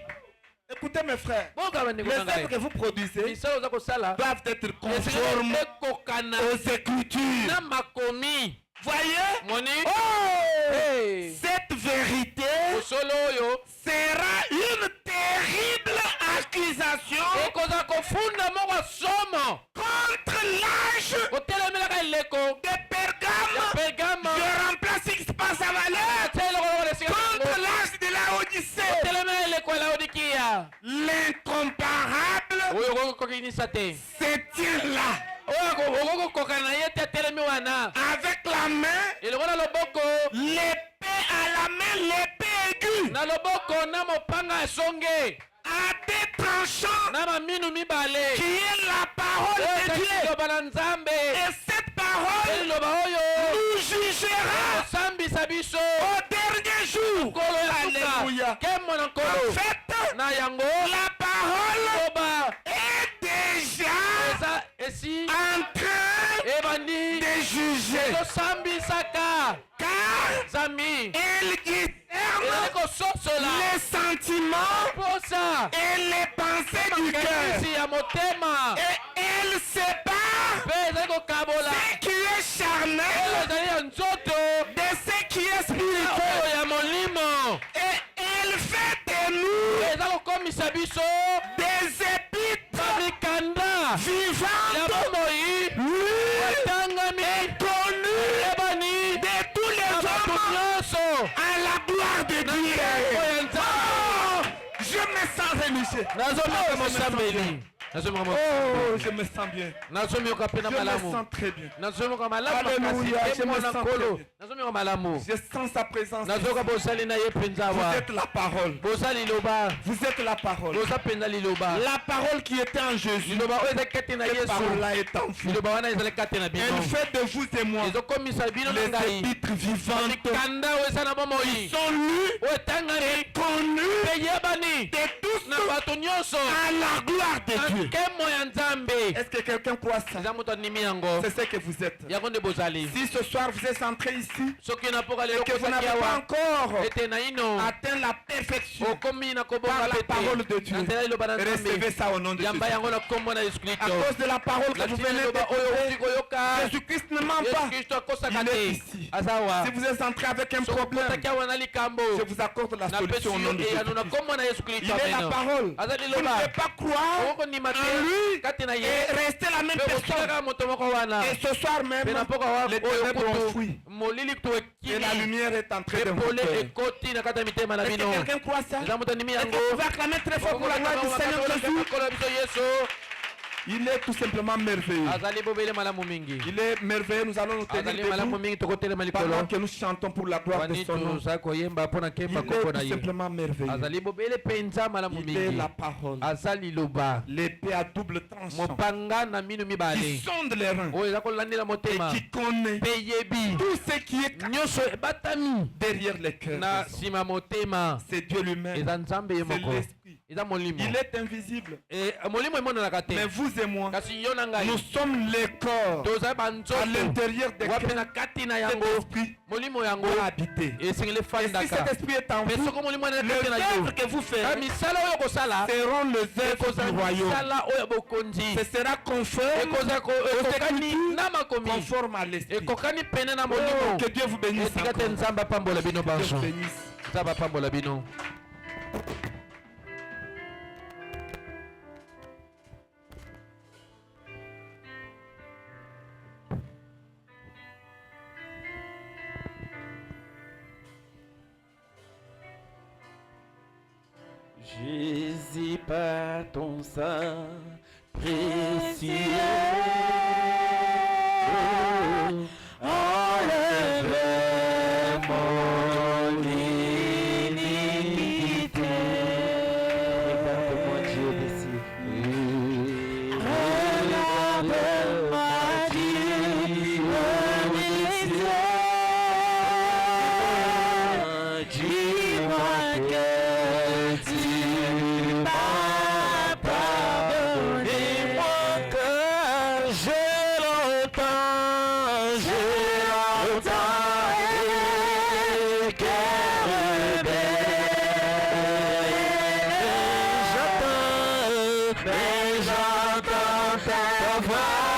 C: Écoutez mes frères,
A: boka bandeko
C: les
A: na
C: œuvres
A: ngai
C: que vous produisez
A: misala oza kosala
C: doivent être
A: esengeli
C: conformes
A: ekokana
C: aux écritures.
A: na makomi
C: Voyez?
A: moni
C: Oh!
A: Hey.
C: Cette vérité
A: kosolo oyo
C: sera une terrible accusation
A: ekozala kofunda moko somo
C: contre l'âge
A: kotelemelaka eleko
C: de
A: ya
C: Pergame.
A: pergama
C: Je remplace ce qui se passe à Valère
A: atia eloko loko lesika
C: contre l'âge de la Odyssée.
A: kotelemela eleko ya laodikia
C: L'incomparable
A: oyo kokokinisa te
C: se tient là.
A: oyo wana
C: avec la main,
A: elongo na loboko
C: l'épée à la main, l'épée aiguë,
A: na loboko na mopanga esonge
C: à des tranchants,
A: na maminu mibale
C: qui est la parole de Dieu.
A: liloba na nzambe
C: Et cette parole
A: liloba oyo
C: nous jugera
A: osambisa biso
C: au dernier jour.
A: nkolo ya
C: Alléluia.
A: suka kemo na
C: En
A: nkolo
C: fait,
A: na yango
C: la parole
A: liloba
C: est déjà
A: eza esi
C: en train
A: ebandi
C: de juger.
A: tosambisaka
C: Car
A: nzambi
C: elle discerne
A: ezali kososola
C: les sentiments
A: posa
C: et les pensées du cœur.
A: makanisi ya motema
C: Et elle sépare
A: mpe ezali kokabola
C: ce qui est charnel
A: oyo ezali ya nzoto
C: de ce qui est
A: oyo
C: spirituel.
A: ya molimo
C: Et elle fait de nous
A: eza kokomisa biso
C: des épîtres
A: bamikanda ya
C: vivantes,
A: bomoi
C: lues
A: etangami
C: et connues
A: ebani
C: de tous les
A: na bato
C: hommes
A: nyonso
C: à la gloire de
A: ntango
C: Dieu.
A: ya nzambe
C: Oh, je me sens religieux.
A: nazomioka
C: Oh, je me sens
A: mosambeli
C: bien.
A: nazomioka
C: Oh, je me sens bien.
A: nazomioka mpe na
C: Je me
A: malamu
C: sens très bien.
A: nazomioka malamu
C: Alléluia,
A: makasi
C: je me
A: emona
C: sens
A: nkolo
C: très bien.
A: nazomioka malamu
C: Je sens sa présence.
A: nazoyoka bosali na ye mpenza
C: Vous
A: awa
C: êtes la parole.
A: boza liloba
C: Vous êtes la parole.
A: boza mpenza liloba
C: La parole qui était en Jésus.
A: liloba oyo ezali kati na
C: Cette
A: yesu
C: parole-là est en vous.
A: liloba wana ezali kati na bino
C: Elle fait de vous et moi
A: ezokomisa bino na
C: les
A: ngai
C: épîtres vivantes
A: mikanda oyo eza na bomoi
C: sont lues
A: oyo etangani
C: et connues
A: mpe yebani
C: de tous
A: na bato nyonso
C: à la gloire de
A: na
C: Dieu.
A: nkemo ya nzambe
C: Est-ce que quelqu'un croit ça?
A: eza moto andimi yango
C: C'est ce que vous êtes.
A: yango nde bozali
C: Si ce soir vous êtes entré ici
A: soki na mpoka lelo
C: et que vous
A: kozaki
C: n'avez pas
A: awa
C: encore
A: ete na ino
C: atteint la perfection,
A: okomi na
C: par
A: kobonga
C: la parole de
A: pete
C: Dieu,
A: na nzela liloba na
C: recevez
A: nzambe
C: ça au nom de Jésus.
A: yamba yango na kombo na yesu
C: À
A: kristo
C: cause de la parole que
A: na
C: vous
A: ntina
C: venez
A: liloba oyo outi
C: d'écouter,
A: koyoka
C: Jésus-Christ ne ment
A: yesu
C: pas.
A: kristo akosaka
C: Il est
A: te
C: ici.
A: aza awa
C: Si vous êtes entré avec un problème,
A: sokotaki awa na likambo
C: je vous accorde la
A: napesi
C: solution au nom
A: yo
C: de
A: eyano na
C: Jésus.
A: kombo na yesu
C: Il
A: kristo
C: est la
A: amena
C: parole.
A: aza
C: Vous ne
A: liloba
C: pouvez pas croire
A: okondima
C: en
A: te
C: lui
A: kati na
C: et
A: ye
C: rester la même
A: mpe
C: personne.
A: kotikaka moto moko wana
C: Et ce soir même,
A: mpe na mpoka wa
C: les
A: oyo
C: ténèbres ont
A: kutu
C: fui
A: molili kutu
C: et la
A: ekimi
C: lumière est entrée
A: mpe
C: dans vos
A: pole
C: cœurs.
A: ekoti na kati ya mitema na
C: Est-ce que
A: bino
C: quelqu'un croit ça?
A: eza moto andimi
C: Est-ce
A: yango
C: que vous pouvez acclamer très fort pour la gloire du Seigneur Jésus?
A: kolo biso yesu
C: Il est tout simplement merveilleux.
A: azali bobele malamu mingi
C: Il est merveilleux. Nous allons nous tenir
A: azali malamu
C: debout
A: mingi tokotelema likolo
C: pendant que nous chantons pour la gloire de
A: wani
C: son nom.
A: tozali koyemba mpo na
C: Il
A: kemba
C: est
A: kombo na
C: tout
A: ye
C: simplement merveilleux.
A: azali bobele mpenza malamu
C: Il est
A: mingi
C: la parole.
A: aza liloba
C: L'épée à double tranchant
A: mopanga na minu
C: qui
A: mibale
C: sonde les reins
A: oyo eza kolandela
C: et
A: motema
C: qui connaît
A: mpe yebi
C: tout ce qui est
A: nyonso ebatami
C: derrière les cœurs.
A: na
C: des hommes.
A: nsima motema
C: C'est Dieu lui-même.
A: eza nzambe ye
C: C'est
A: moko
C: l'Esprit.
A: eza molimo
C: Il est invisible.
A: molimo emonanaka te
C: Mais vous et moi,
A: kasi yo na ngai
C: nous sommes les corps
A: tozali
C: à
A: banzoto
C: l'intérieur
A: wapi na
C: desquels
A: kati na
C: cet
A: yango
C: esprit
A: molimo yango
C: doit habiter.
A: esengeli
C: Et si
A: efandaka
C: cet esprit est en
A: mpe
C: vous,
A: soko molimo eza
C: les
A: kati na yo
C: œuvres que vous faites
A: misala oyo kosala
C: seront les œuvres
A: ekozala
C: du royaume.
A: misala oyo bokonzi
C: Ce sera conforme
A: ekokani na makomi
C: conforme à l'esprit.
A: ekokani pene na
C: Oh,
A: molimo
C: que Dieu vous bénisse
A: etika te
C: encore.
A: nzambe apambola bino
C: Que Dieu
A: banso
C: vous bénisse.
A: nzambe apambola bino
C: Jésus, par ton sang précieux, enlève mon iniquité. Regarde-moi, Dieu, ici. Regarde-moi, Dieu, dis-moi que tu m'as pardonné, moi que j'ai longtemps été rebelle. Mais j'entends ta voix.